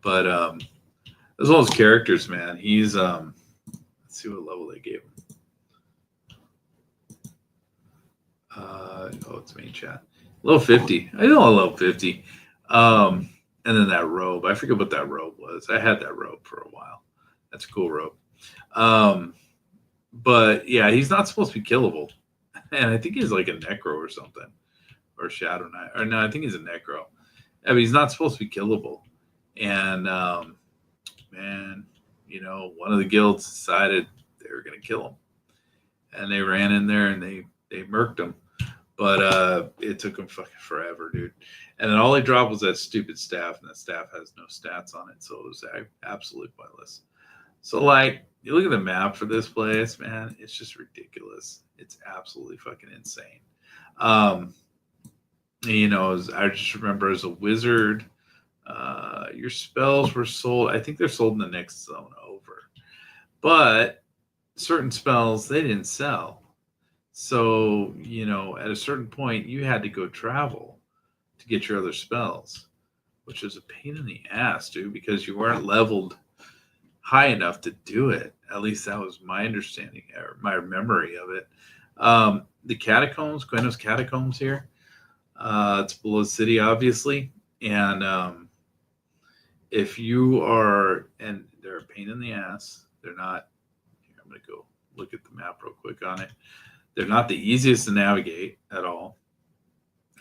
But as well as characters, man. He's let's see what level they gave him. Oh, it's main chat. Level 50. I know a level 50. And then that robe. I forget what that robe was. I had that robe for a while. That's a cool robe. But yeah, he's not supposed to be killable. And I think he's like a necro or something. Or Shadow Knight. Or no, I think he's a necro. I mean, he's not supposed to be killable. And man, one of the guilds decided they were gonna kill him. And they ran in there and they murked him. But it took him fucking forever, dude. And then all he dropped was that stupid staff, and that staff has no stats on it, so it was absolutely pointless. So, like, you look at the map for this place, man, it's just ridiculous. It's absolutely fucking insane. I just remember as a wizard, your spells were sold. I think they're sold in the next zone over. But certain spells, they didn't sell. So, at a certain point, you had to go travel to get your other spells, which is a pain in the ass, dude, because you weren't leveled high enough to do it. At least that was my understanding or my memory of it. The catacombs, Gweno's catacombs here, it's below the city, obviously. And if you are, and they're a pain in the ass, they're not, here, I'm going to go look at the map real quick on it. They're not the easiest to navigate at all.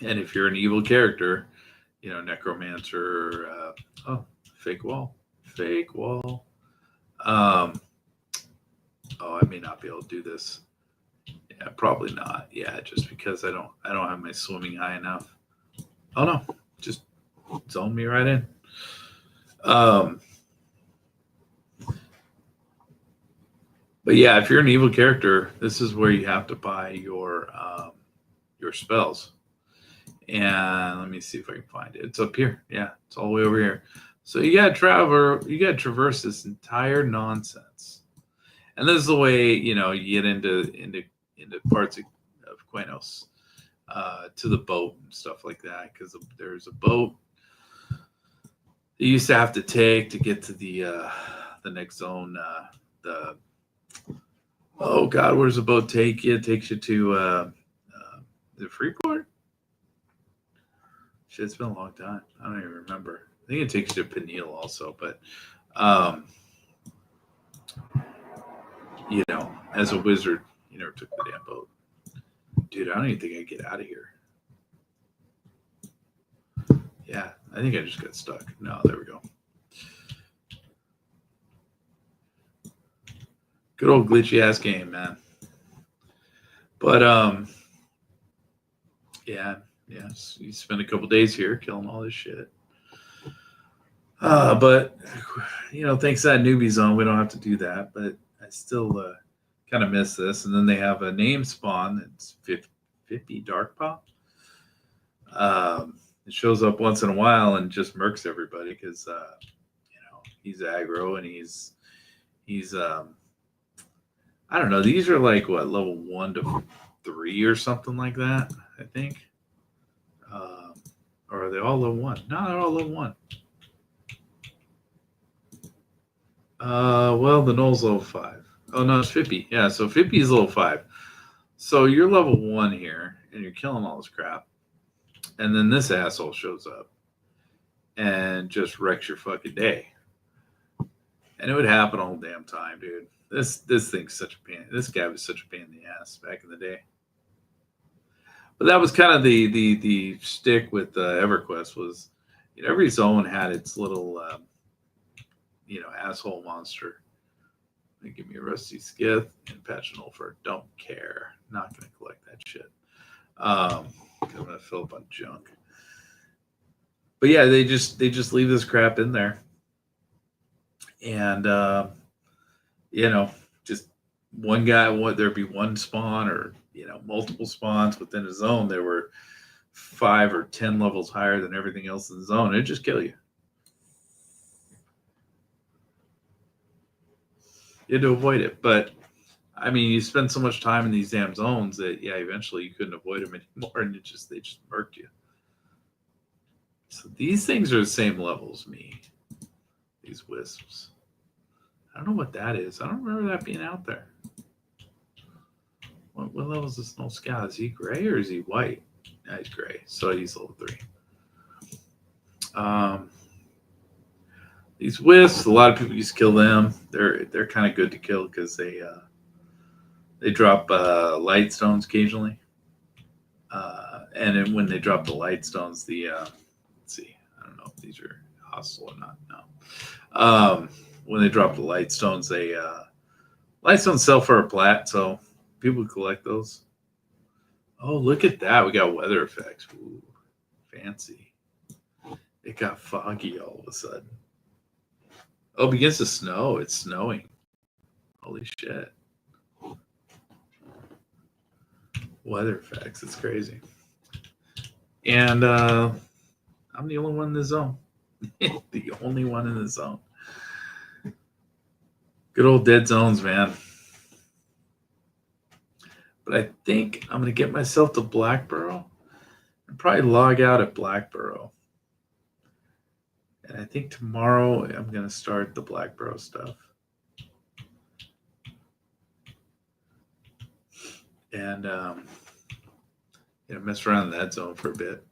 And if you're an evil character, necromancer, fake wall. I may not be able to do this. Yeah, probably not. Yeah, just because I don't have my swimming high enough. Oh no, just zone me right in. But yeah, if you're an evil character, this is where you have to buy your spells. And let me see if I can find it. It's up here. Yeah, it's all the way over here. So you gotta traverse this entire nonsense. And this is the way, you get into parts of Quenos, to the boat and stuff like that, because there's a boat you used to have to take to get to the next zone. Oh God, where's the boat take you? It takes you to the Freeport. Shit, it's been a long time. I don't even remember. I think it takes you to Peniel also, but as a wizard, you never took the damn boat. Dude, I don't even think I can get out of here. Yeah, I think I just got stuck. No, there we go. Good old glitchy ass game, man. But yeah, you spend a couple days here killing all this shit. But thanks to that newbie zone, we don't have to do that. But I still kind of miss this. And then they have a name spawn that's 50 Dark Pop. It shows up once in a while and just murks everybody because he's aggro and he's I don't know. These are like what, level 1 to 3 or something like that, I think. Or are they all level 1? No, they're all level 1. Well, the Null's level 5. Oh no, it's 50. Yeah, so 50 is level 5. So you're level 1 here, and you're killing all this crap. And then this asshole shows up and just wrecks your fucking day. And it would happen all the damn time, dude. This thing's such a pain. This guy was such a pain in the ass back in the day. But that was kind of the stick with EverQuest was, every zone had its little, asshole monster. They give me a Rusty Skith and Patch and Ulfer. Don't care. Not going to collect that shit. I'm going to fill up on junk. But yeah, they just leave this crap in there. And, just one guy, there'd be one spawn or, multiple spawns within a zone. There were 5 or 10 levels higher than everything else in the zone. It'd just kill you. You had to avoid it. But, I mean, you spend so much time in these damn zones that, yeah, eventually you couldn't avoid them anymore, and they just murked you. So these things are the same level as me, these wisps. I don't know what that is. I don't remember that being out there. What level is this Snow Scout? Is he gray or is he white? No, he's gray, so he's level 3. These wisps, a lot of people used to kill them. They're kind of good to kill because they drop light stones occasionally. And then when they drop the light stones, let's see, I don't know if these are hostile or not. No. When they drop the light stones, light stones sell for a plat, so people collect those. Oh, look at that. We got weather effects. Ooh, fancy. It got foggy all of a sudden. Oh, it begins to snow. It's snowing. Holy shit. Weather effects. It's crazy. And I'm the only one in the zone. The only one in the zone. Good old dead zones, man. But I think I'm going to get myself to Blackburrow and probably log out at Blackburrow. And I think tomorrow I'm going to start the Blackburrow stuff. And, mess around in that zone for a bit.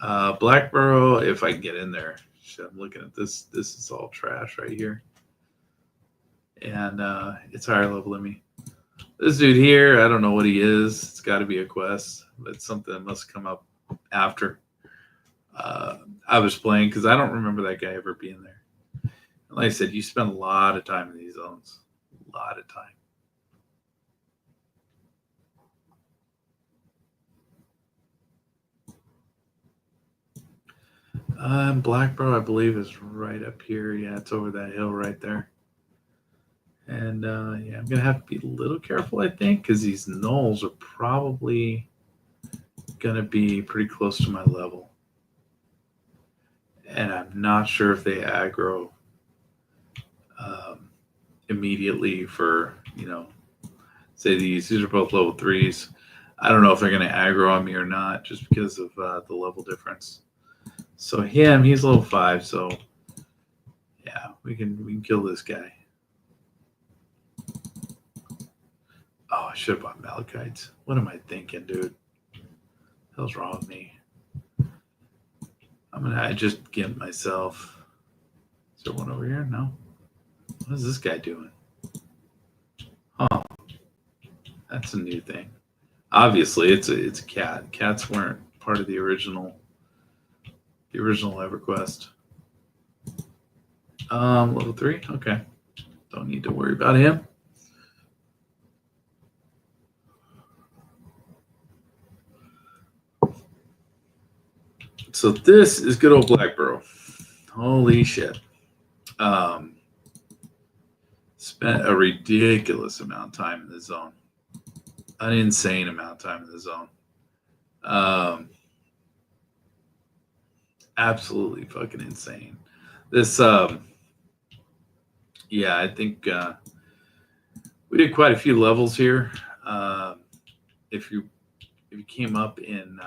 Blackburrow, if I can get in there. Shit, I'm looking at this. This is all trash right here. And it's higher level than me. This dude here, I don't know what he is. It's got to be a quest, but it's something that must come up after I was playing because I don't remember that guy ever being there. And like I said, you spend a lot of time in these zones. A lot of time. Blackburrow, I believe, is right up here. Yeah, it's over that hill right there. And yeah, I'm going to have to be a little careful, I think, because these gnolls are probably going to be pretty close to my level. And I'm not sure if they aggro immediately for, say these are both level 3s. I don't know if they're going to aggro on me or not just because of the level difference. So he's level 5, so yeah, we can kill this guy. Oh, I should have bought Malachites. What am I thinking, dude? What the hell's wrong with me? I just get myself. Is there one over here? No. What is this guy doing? Oh, that's a new thing. Obviously, it's a cat. Cats weren't part of the original EverQuest. Level 3. Okay, don't need to worry about him. So this is good old Blackburrow. Holy shit. Spent a ridiculous amount of time in the zone. An insane amount of time in the zone. Absolutely fucking insane. This, yeah, I think we did quite a few levels here. If you came up in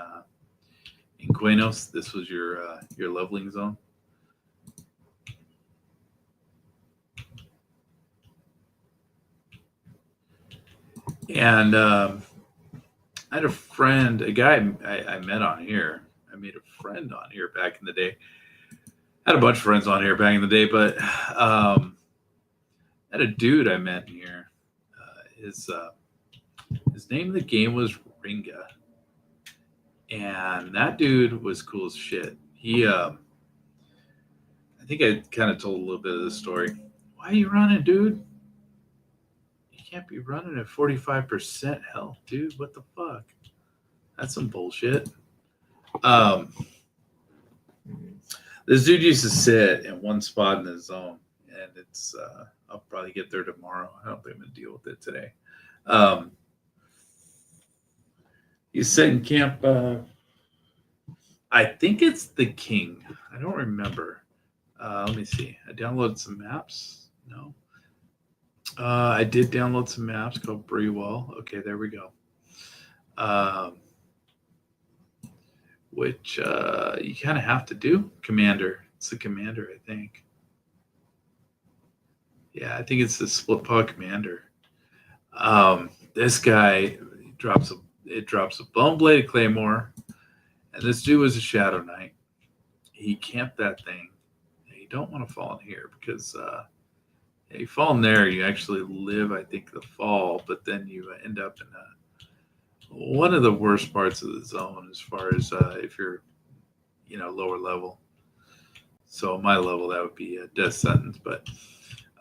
Quenos, this was your leveling zone. And I had a friend, a guy I met on here. I made a friend on here back in the day. I had a bunch of friends on here back in the day, but I had a dude I met in here. His name in the game was Ringa. And that dude was cool as shit. He, I think I kind of told a little bit of the story. Why are you running, dude? You can't be running at 45% health, dude. What the fuck? That's some bullshit. This dude used to sit in one spot in the zone, and it's I'll probably get there tomorrow. I don't think I'm gonna deal with it today. He's setting camp. I think it's the King. I don't remember. Let me see. I downloaded some maps. No. I did download some maps called Brewell. Okay, there we go. Um, which you kind of have to do. Commander. It's the commander, I think. Yeah, I think it's the split paw commander. This guy drops a it drops a bone bladed claymore, and this dude was a shadow knight. He camped that thing. You don't want to fall in here because you fall in there, you actually live, I think, the fall, but then you end up in one of the worst parts of the zone as far as if you're, lower level. So my level, that would be a death sentence.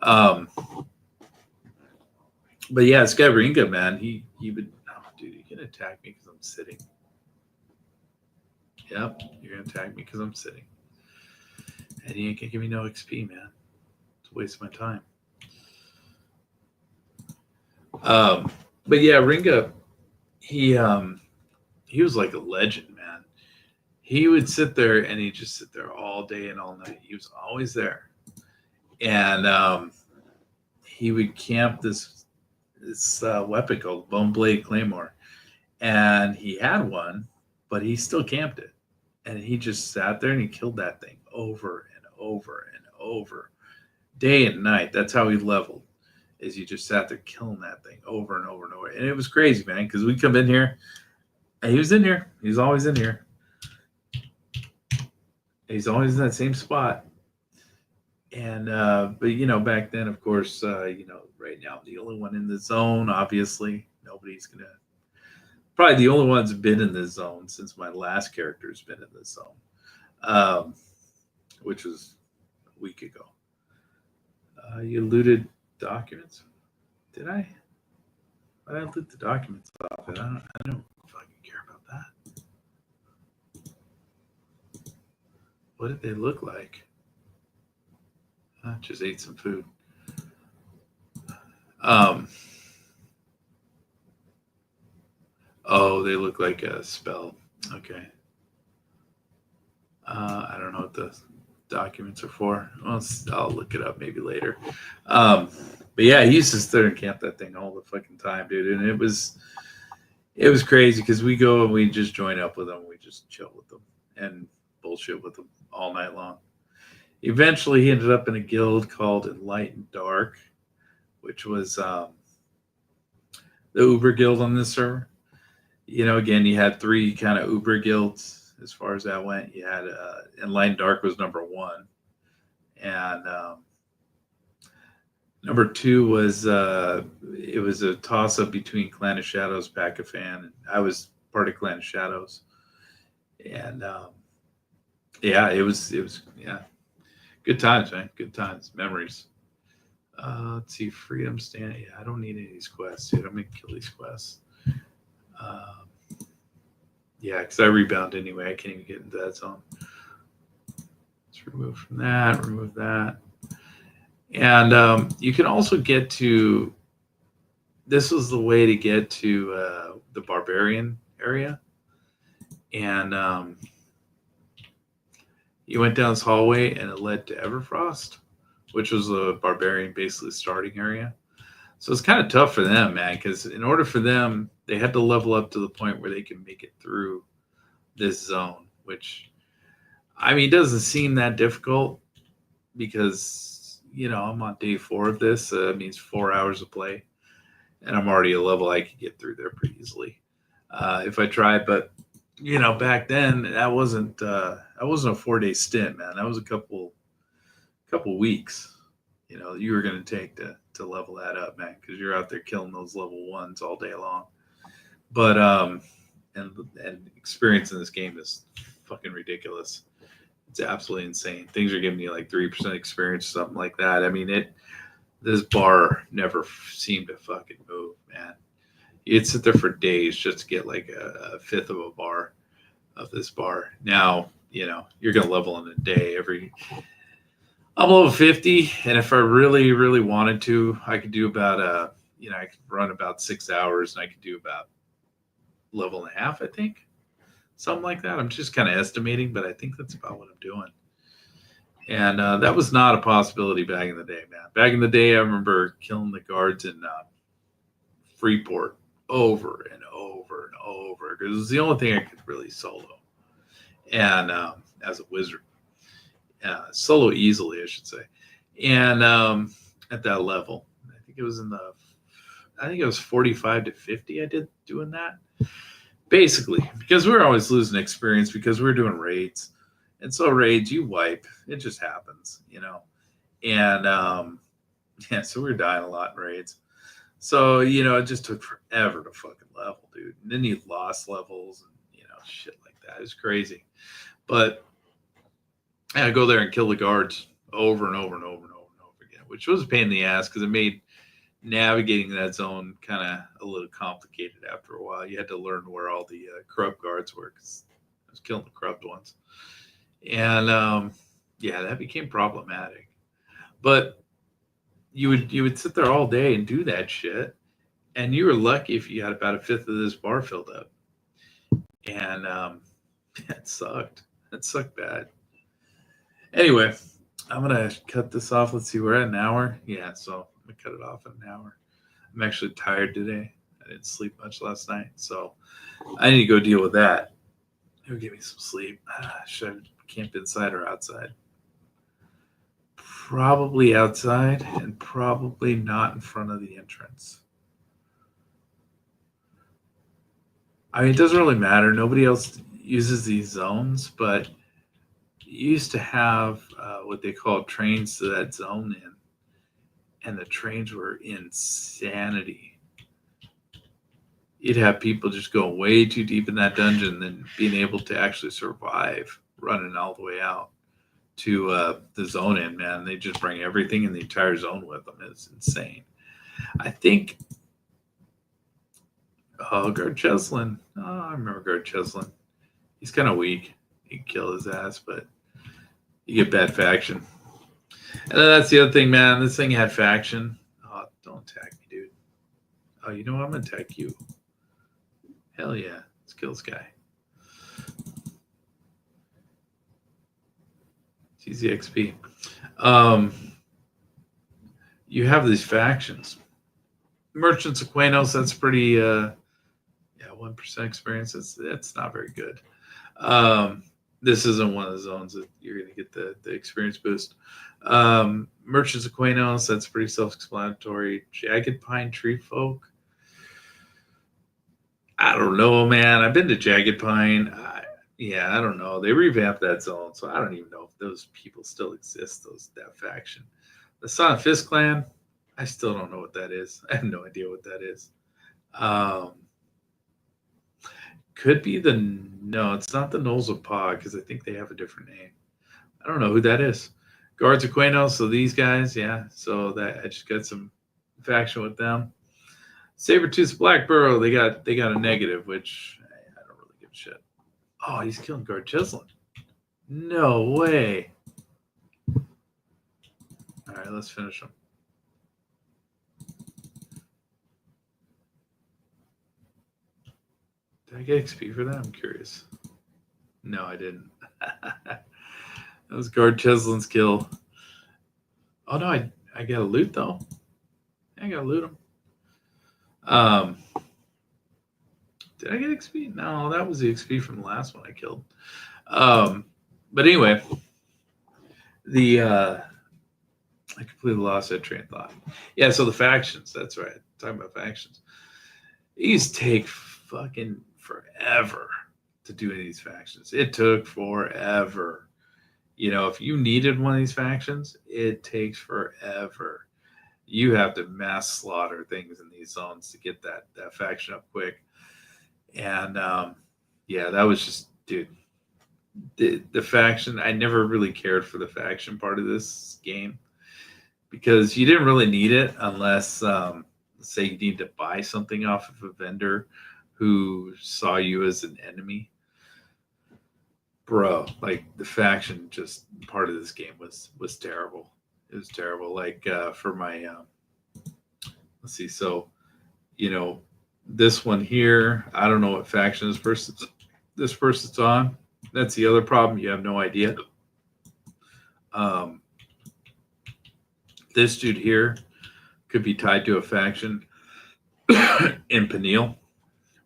Um, but yeah, Skyringa, man, he would. Oh, dude, you can attack me because I'm sitting. Yep, you're gonna attack me because I'm sitting, and you ain't gonna give me no XP, man. It's a waste of my time. Um, but yeah, Ringa, he was like a legend, man. He would sit there and he'd just sit there all day and all night. He was always there, and he would camp this weapon called Bone Blade Claymore, and he had one, but he still camped it, and he just sat there and he killed that thing over and over and over, day and night. That's how he leveled. Is he just sat there killing that thing over and over and over, and it was crazy, man. Because we come in here, and he was in here. He's always in here. He's always in that same spot. And but back then, of course, right now I'm the only one in the zone. Obviously, nobody's gonna. Probably the only one's been in the zone since my last character's been in the zone, um, which was a week ago. You looted documents? Did I? I didn't loot the documents off it. I don't fucking care about that. What did they look like? I just ate some food. Um. Oh, they look like a spell. Okay. I don't know what the documents are for. Well, I'll look it up maybe later. But yeah, he used to sit there and camp that thing all the fucking time, dude, and it was crazy because we go and we just join up with them, we just chill with them and bullshit with them all night long. Eventually, he ended up in a guild called Enlightened Dark, which was the Uber guild on this server. Again, you had three kind of Uber guilds as far as that went. You had Enlightened Dark was number one, and number two was it was a toss up between Clan of Shadows, Pakistan, and I was part of Clan of Shadows, and yeah, it was yeah, good times, man, good times, memories. Let's see, Freedom Stand. Yeah, I don't need any of these quests, dude. I'm gonna kill these quests. Yeah, because I rebound anyway. I can't even get into that zone. Let's remove from that, remove that. And you can also get to, this was the way to get to the Barbarian area. And you went down this hallway and it led to Everfrost, which was a Barbarian basically starting area. So it's kind of tough for them, man, because in order for them, they had to level up to the point where they can make it through this zone, which, I mean, it doesn't seem that difficult because, I'm on day 4 of this. It means 4 hours of play, and I'm already a level I could get through there pretty easily if I tried. But, back then, that wasn't a 4-day stint, man. That was a couple weeks, you were going to take to level that up, man, because you're out there killing those level 1s all day long. But and experience in this game is fucking ridiculous. It's absolutely insane. Things are giving you like 3% experience, something like that. I mean, this bar never seemed to fucking move, man. You'd sit there for days just to get like a fifth of a bar of this bar. Now, you're gonna level in a day. I'm level 50, and if I really, really wanted to, I could do about I could run about 6 hours, and I could do about level and a half, I think. Something like that. I'm just kind of estimating, but I think that's about what I'm doing. And that was not a possibility back in the day, man. Back in the day, I remember killing the guards in Freeport over and over and over because it was the only thing I could really solo. And as a wizard, solo easily, I should say. And at that level, I think it was 45 to 50. I did doing that basically because we were always losing experience because we were doing raids, and so raids you wipe. It just happens, And yeah, so we were dying a lot in raids. So it just took forever to fucking level, dude. And then you lost levels and shit like that. It was crazy, but I go there and kill the guards over and over and over and over and over again, which was a pain in the ass because it made navigating that zone kind of a little complicated after a while. You had to learn where all the corrupt guards were because I was killing the corrupt ones. And yeah, that became problematic. But you would sit there all day and do that shit, and you were lucky if you got about a fifth of this bar filled up. And it sucked. It sucked bad. Anyway, I'm gonna cut this off. Let's see, we're at an hour. Yeah, so I'm gonna cut it off in an hour. I'm actually tired today. I didn't sleep much last night, so I need to go deal with that. It'll give me some sleep. Should I camp inside or outside? Probably outside, and probably not in front of the entrance. I mean, it doesn't really matter. Nobody else uses these zones, but you used to have what they call trains to that zone in, and the trains were insanity. You'd have people just going way too deep in that dungeon than being able to actually survive running all the way out to the zone in, man. They just bring everything in the entire zone with them. It's insane. I think Guard Cheslin. Oh, I remember Guard Cheslin. He's kind of weak. You can kill his ass, but you get bad faction. And then that's the other thing, man. This thing had faction. Oh, don't attack me, dude. Oh, you know what? I'm going to attack you. Hell yeah. Let's kill this guy. It's easy XP. You have these factions. Merchants of Quanos, that's pretty, 1% experience. That's not very good. This isn't one of the zones that you're going to get the experience boost. Merchants of Quanos, that's pretty self-explanatory. Jagged Pine Tree Folk. I don't know, man. I've been to Jagged Pine. I don't know. They revamped that zone, so I don't even know if those people still exist, that faction. The Sonic Fist Clan, I still don't know what that is. I have no idea what that is. Could be no, it's not the Knolls of Pa, because I think they have a different name. I don't know who that is. Guards of Quanos, so these guys, yeah. So that I just got some faction with them. Sabertooth Black Burrow, they got a negative, which I don't really give a shit. Oh, he's killing Guard Cheslin. No way. All right, let's finish him. Did I get XP for that? I'm curious. No, I didn't. That was Guard Cheslin's kill. Oh no, I got to loot though. I got to loot him. Did I get XP? No, that was the XP from the last one I killed. But anyway, I completely lost that train of thought. Yeah, so the factions. That's right. Talking about factions. These take fucking forever to do any of these factions. It took forever. If you needed one of these factions, it takes forever. You have to mass slaughter things in these zones to get that faction up quick. And that was just, dude, the faction. I never really cared for the faction part of this game because you didn't really need it unless, say, you need to buy something off of a vendor who saw you as an enemy. Bro, like the faction just part of this game was terrible. It was terrible. Like for my let's see, so This one here, I don't know what faction this person's on. That's the other problem. You have no idea. Um, this dude here could be tied to a faction in Peniel,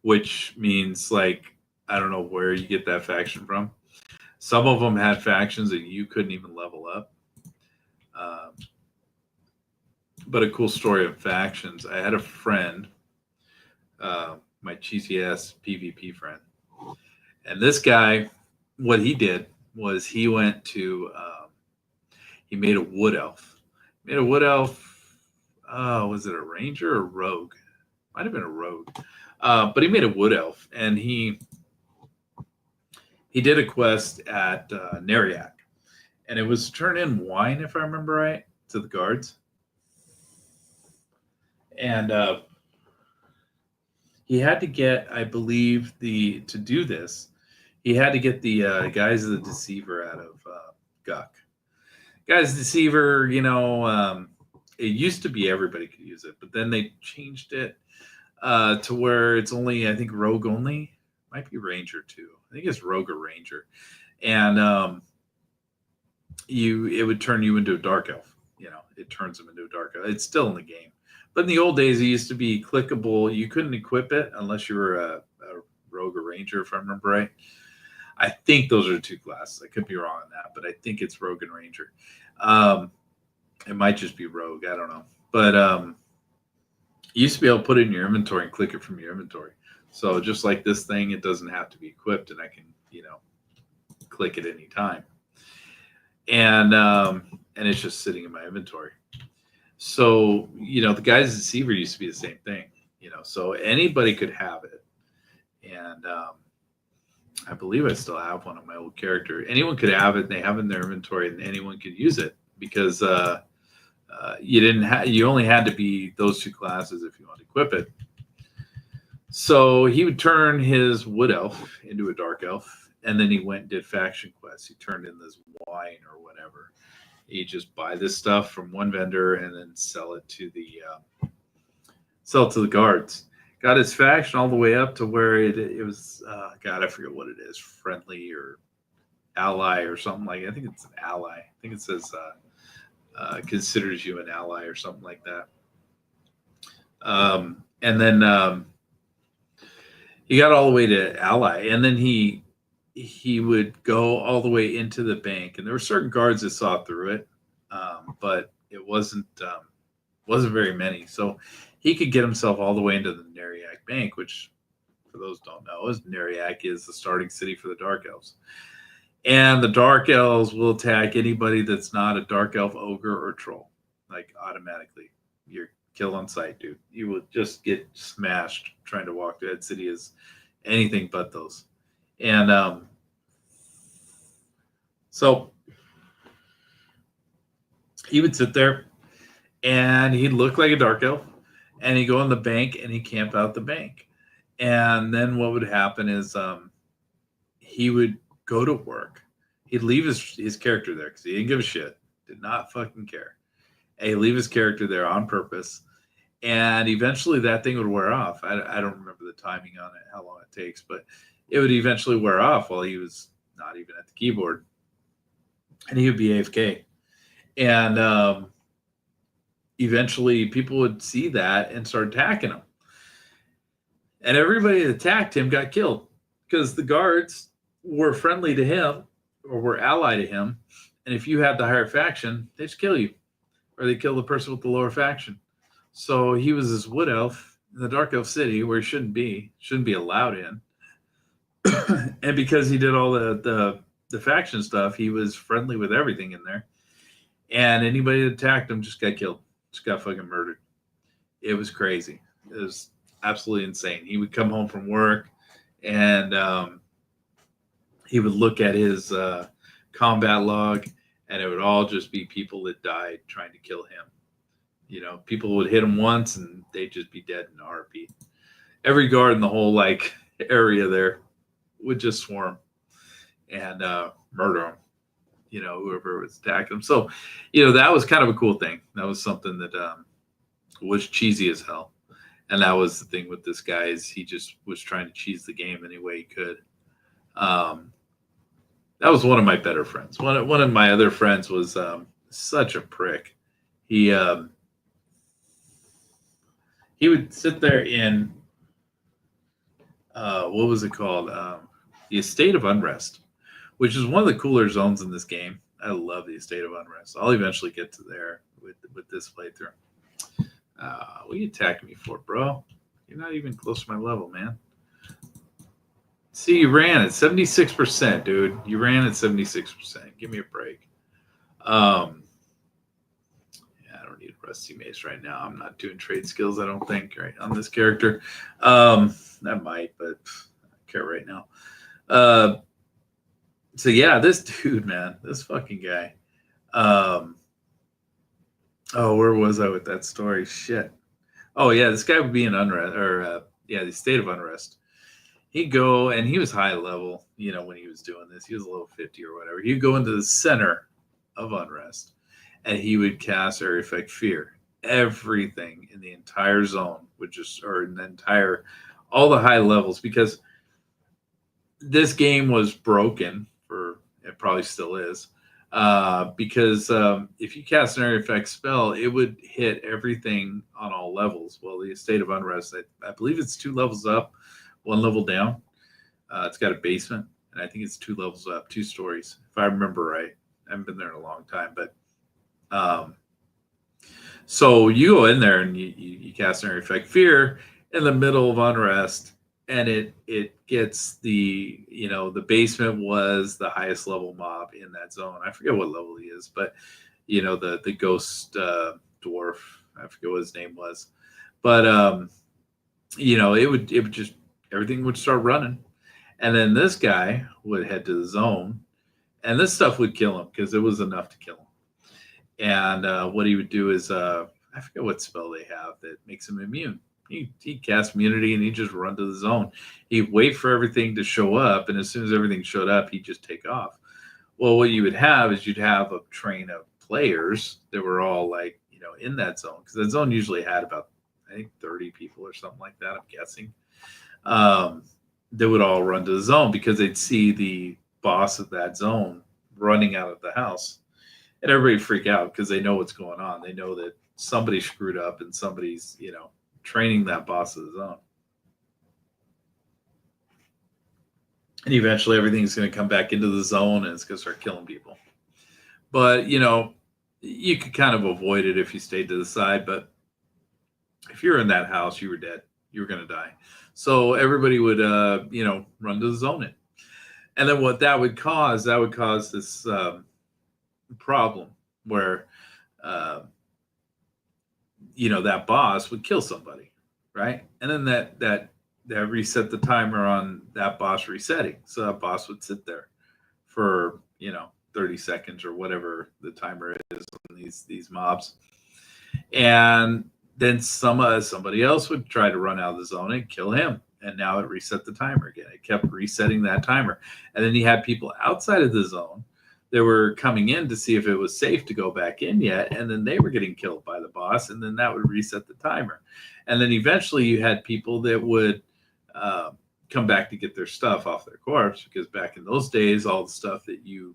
which means like I don't know where you get that faction from. Some of them had factions that you couldn't even level up. Um, but a cool story of factions. I had a friend, my cheesy ass PvP friend, and this guy, what he did was he went to he made a wood elf. Made a wood elf. Was it a ranger or rogue? Might have been a rogue. But he made a wood elf, and he did a quest at Neriak, and it was turn in wine, if I remember right, to the guards. And he had to get, I believe, to do this, he had to get the Guise of the Deceiver out of Guck. Guise of the Deceiver, it used to be everybody could use it, but then they changed it to where it's only, I think, rogue only. Might be ranger too. I think it's rogue or ranger, and it would turn you into a dark elf. It turns them into a dark elf. It's still in the game, but in the old days, it used to be clickable. You couldn't equip it unless you were a rogue or ranger, if I remember right. I think those are the two classes. I could be wrong on that, but I think it's rogue and ranger. It might just be rogue. I don't know, but you used to be able to put it in your inventory and click it from your inventory. So just like this thing, it doesn't have to be equipped, and I can, click it any time. And it's just sitting in my inventory. So, the Guise Deceiver used to be the same thing, so anybody could have it. And I believe I still have one of my old character. Anyone could have it, and they have it in their inventory, and anyone could use it because you only had to be those two classes if you want to equip it. So he would turn his wood elf into a dark elf, and then he went and did faction quests. He turned in this wine or whatever. He just buy this stuff from one vendor and then sell it to the guards. Got his faction all the way up to where it was. God, I forget what it is, friendly or ally or something like. I think it's an ally. I think it says considers you an ally or something like that. And then he got all the way to ally, and then he would go all the way into the bank, and there were certain guards that saw through it, but it wasn't very many. So he could get himself all the way into the Neriak Bank, which, for those who don't know, Neriak is the starting city for the Dark Elves. And the Dark Elves will attack anybody that's not a Dark Elf, Ogre, or Troll. Like, automatically. You're kill on sight, dude. You will just get smashed trying to walk to that city as anything but those. And so he would sit there, and he'd look like a Dark Elf, and he'd go in the bank, and he'd camp out the bank. And then what would happen is he would go to work. He'd leave his character there because he didn't give a shit. Did not fucking care. And he'd leave his character there on purpose. And eventually that thing would wear off. I don't remember the timing on it, how long it takes, but it would eventually wear off while he was not even at the keyboard. And he would be AFK. And eventually people would see that and start attacking him. And everybody that attacked him got killed because the guards were friendly to him or were ally to him. And if you had the higher faction, they just kill you. Or they kill the person with the lower faction. So he was this wood elf in the Dark Elf City where he shouldn't be allowed in. And because he did all the faction stuff, he was friendly with everything in there. And anybody that attacked him just got killed. Just got fucking murdered. It was crazy. It was absolutely insane. He would come home from work and he would look at his combat log, and it would all just be people that died trying to kill him. People would hit him once and they'd just be dead in a heartbeat. Every guard in the whole area there would just swarm and murder him. Whoever was attacking him. So, that was kind of a cool thing. That was something that was cheesy as hell. And that was the thing with this guy is he just was trying to cheese the game any way he could. Um, that was one of my better friends. One of my other friends was such a prick. He he would sit there in what was it called? The Estate of Unrest, which is one of the cooler zones in this game. I love the Estate of Unrest. I'll eventually get to there with this playthrough. What are you attacking me for, bro? You're not even close to my level, man. See, you ran at 76%, dude. You ran at 76%. Give me a break. Yeah, I don't need a rusty mace right now. I'm not doing trade skills, I don't think, right on this character. I might, but I don't care right now. So yeah, this dude, man, this fucking guy. Oh, where was I with that story? Shit. Oh yeah, this guy would be in unrest, or the State of Unrest. He'd go, and he was high level, when he was doing this. He was a level 50 or whatever. He'd go into the center of Unrest, and he would cast Area Effect Fear. Everything in the entire zone would all the high levels, because this game was broken it probably still is, because if you cast an Area Effect spell, it would hit everything on all levels. Well, the Estate of Unrest, I believe it's 2 levels up, 1 level down. It's got a basement, and I think it's 2 levels up, 2 stories, if I remember right. I haven't been there in a long time, but so you go in there and you cast an Area Effect Fear in the middle of Unrest, and it gets the basement was the highest level mob in that zone. I forget what level he is, but the ghost dwarf, I forget what his name was, but it would just, everything would start running, and then this guy would head to the zone, and this stuff would kill him because it was enough to kill him. And what he would do is I forget what spell they have that makes him immune. He'd cast immunity, and he'd just run to the zone. He'd wait for everything to show up, and as soon as everything showed up, he'd just take off. Well, what you would have is you'd have a train of players that were all like, in that zone, because that zone usually had about, I think, 30 people or something like that, I'm guessing. They would all run to the zone because they'd see the boss of that zone running out of the house, and everybody freak out because they know what's going on. They know that somebody screwed up and somebody's, training that boss of the zone. And eventually everything's going to come back into the zone, and it's going to start killing people. But, you could kind of avoid it if you stayed to the side. But if you're in that house, you were dead. You were going to die. So everybody would, run to the zone in. And then what that would cause this problem where, that boss would kill somebody, right? And then that reset the timer on that boss resetting. So that boss would sit there for 30 seconds or whatever the timer is on these mobs, and then somebody else would try to run out of the zone and kill him, and now it reset the timer again. It kept resetting that timer, and then you had people outside of the zone that were coming in to see if it was safe to go back in yet, and then they were getting killed by the boss, and then that would reset the timer. And then eventually you had people that would come back to get their stuff off their corpse, because back in those days, all the stuff that you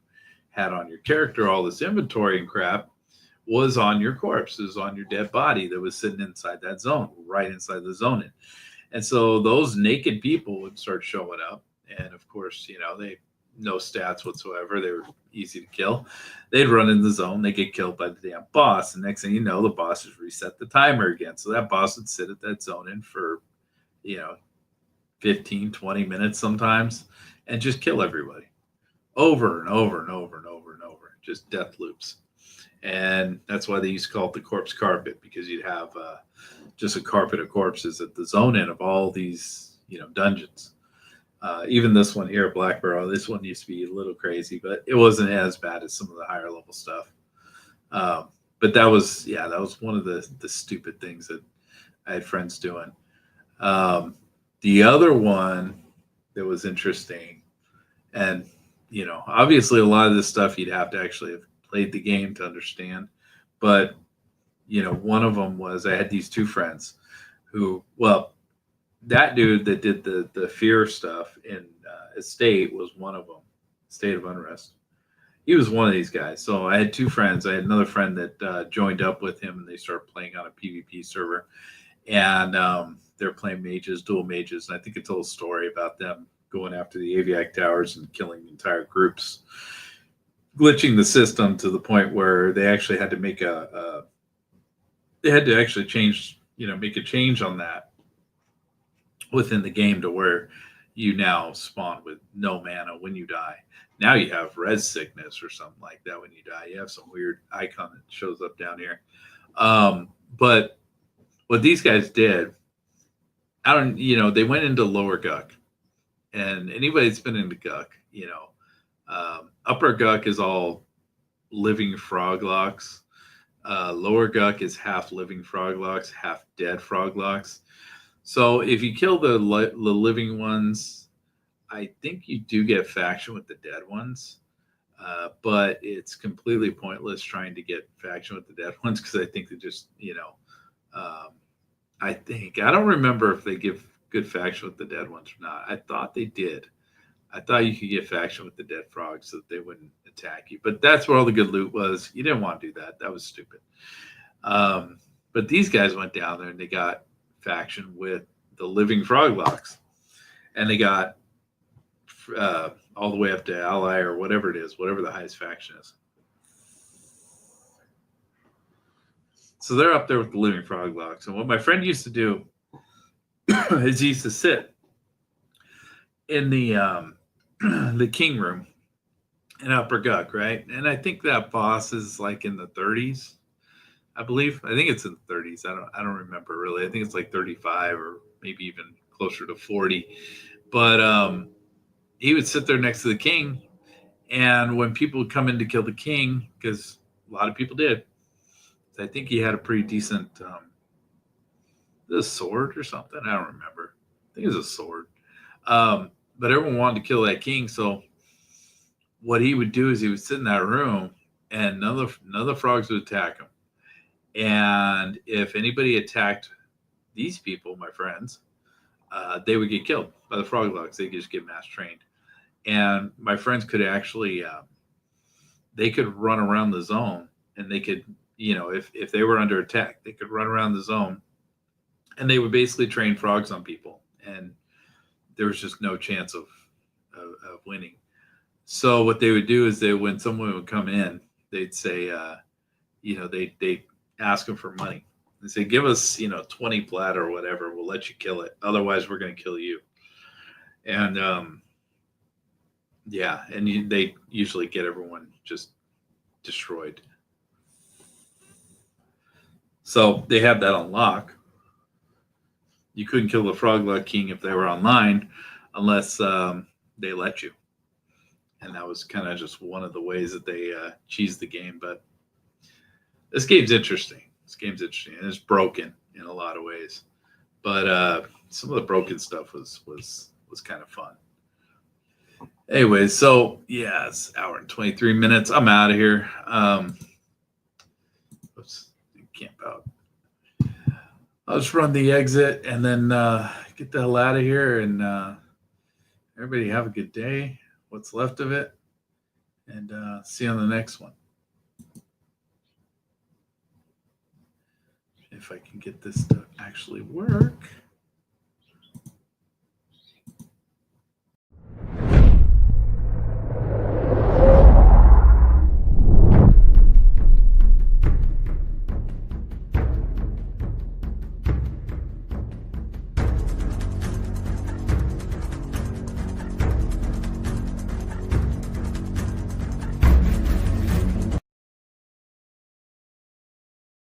had on your character, all this inventory and crap, was on your corpse. It was on your dead body that was sitting inside that zone, right inside the zone. And so those naked people would start showing up, and of course, they no stats whatsoever. They were easy to kill. They'd run in the zone. They get killed by the damn boss. And next thing you know, the boss has reset the timer again. So that boss would sit at that zone in for, 15, 20 minutes sometimes, and just kill everybody over and over and over and over and over. Just death loops. And that's why they used to call it the corpse carpet, because you'd have just a carpet of corpses at the zone end of all these, dungeons. Even this one here, Black Barrow, this one used to be a little crazy, but it wasn't as bad as some of the higher level stuff. But that was one of the stupid things that I had friends doing. The other one that was interesting, and obviously a lot of this stuff you'd have to actually have played the game to understand, but one of them was, I had these 2 friends Well, that dude that did the fear stuff in Estate was one of them. State of Unrest. He was one of these guys. So I had two friends. I had another friend that joined up with him, and they started playing on a PvP server, and they're playing mages, dual mages. And I think it told a story about them going after the Aviac towers and killing entire groups, glitching the system to the point where they actually had to make they had to actually change, make a change on that within the game to where you now spawn with no mana when you die. Now you have res sickness or something like that when you die. You have some weird icon that shows up down here. But what these guys did, they went into lower Guck, and anybody that's been into Guck, upper Guck is all living froglocks. Lower Guck is half living froglocks, half dead froglocks. So if you kill the living ones, I think you do get faction with the dead ones. But it's completely pointless trying to get faction with the dead ones because I think they just, I don't remember if they give good faction with the dead ones or not. I thought they did. I thought you could get faction with the dead frogs so that they wouldn't attack you. But that's where all the good loot was. You didn't want to do that. That was stupid. But these guys went down there and they got faction with the living froglocks. And they got all the way up to ally or whatever it is, whatever the highest faction is. So they're up there with the living froglocks. And what my friend used to do is he used to sit in the king room in Upper Guck, right? And I think that boss is like in the 30s, I believe. I think it's in the 30s. I don't remember really. I think it's like 35 or maybe even closer to 40. But he would sit there next to the king, and when people would come in to kill the king, because a lot of people did, I think he had a pretty decent a sword or something. I don't remember. I think it was a sword. But everyone wanted to kill that king. So what he would do is he would sit in that room and none of the frogs would attack him. And if anybody attacked these people, my friends, they would get killed by the froglocks. They could just get mass trained. And my friends could actually, they could run around the zone and they could, if they were under attack, they could run around the zone and they would basically train frogs on people. And there was just no chance of winning. So what they would do is when someone would come in, they'd say, they ask them for money. They say, give us, 20 plat or whatever. We'll let you kill it. Otherwise, we're going to kill you. And they usually get everyone just destroyed. So they had that on lock. You couldn't kill the Froglock King if they were online unless they let you. And that was kind of just one of the ways that they cheesed the game. But this game's interesting. And it's broken in a lot of ways. But some of the broken stuff was kind of fun. Anyway, so yeah, it's an hour and 23 minutes. I'm out of here. Oops, camp out. I'll just run the exit and then get the hell out of here. And everybody have a good day. What's left of it. And see you on the next one. If I can get this to actually work.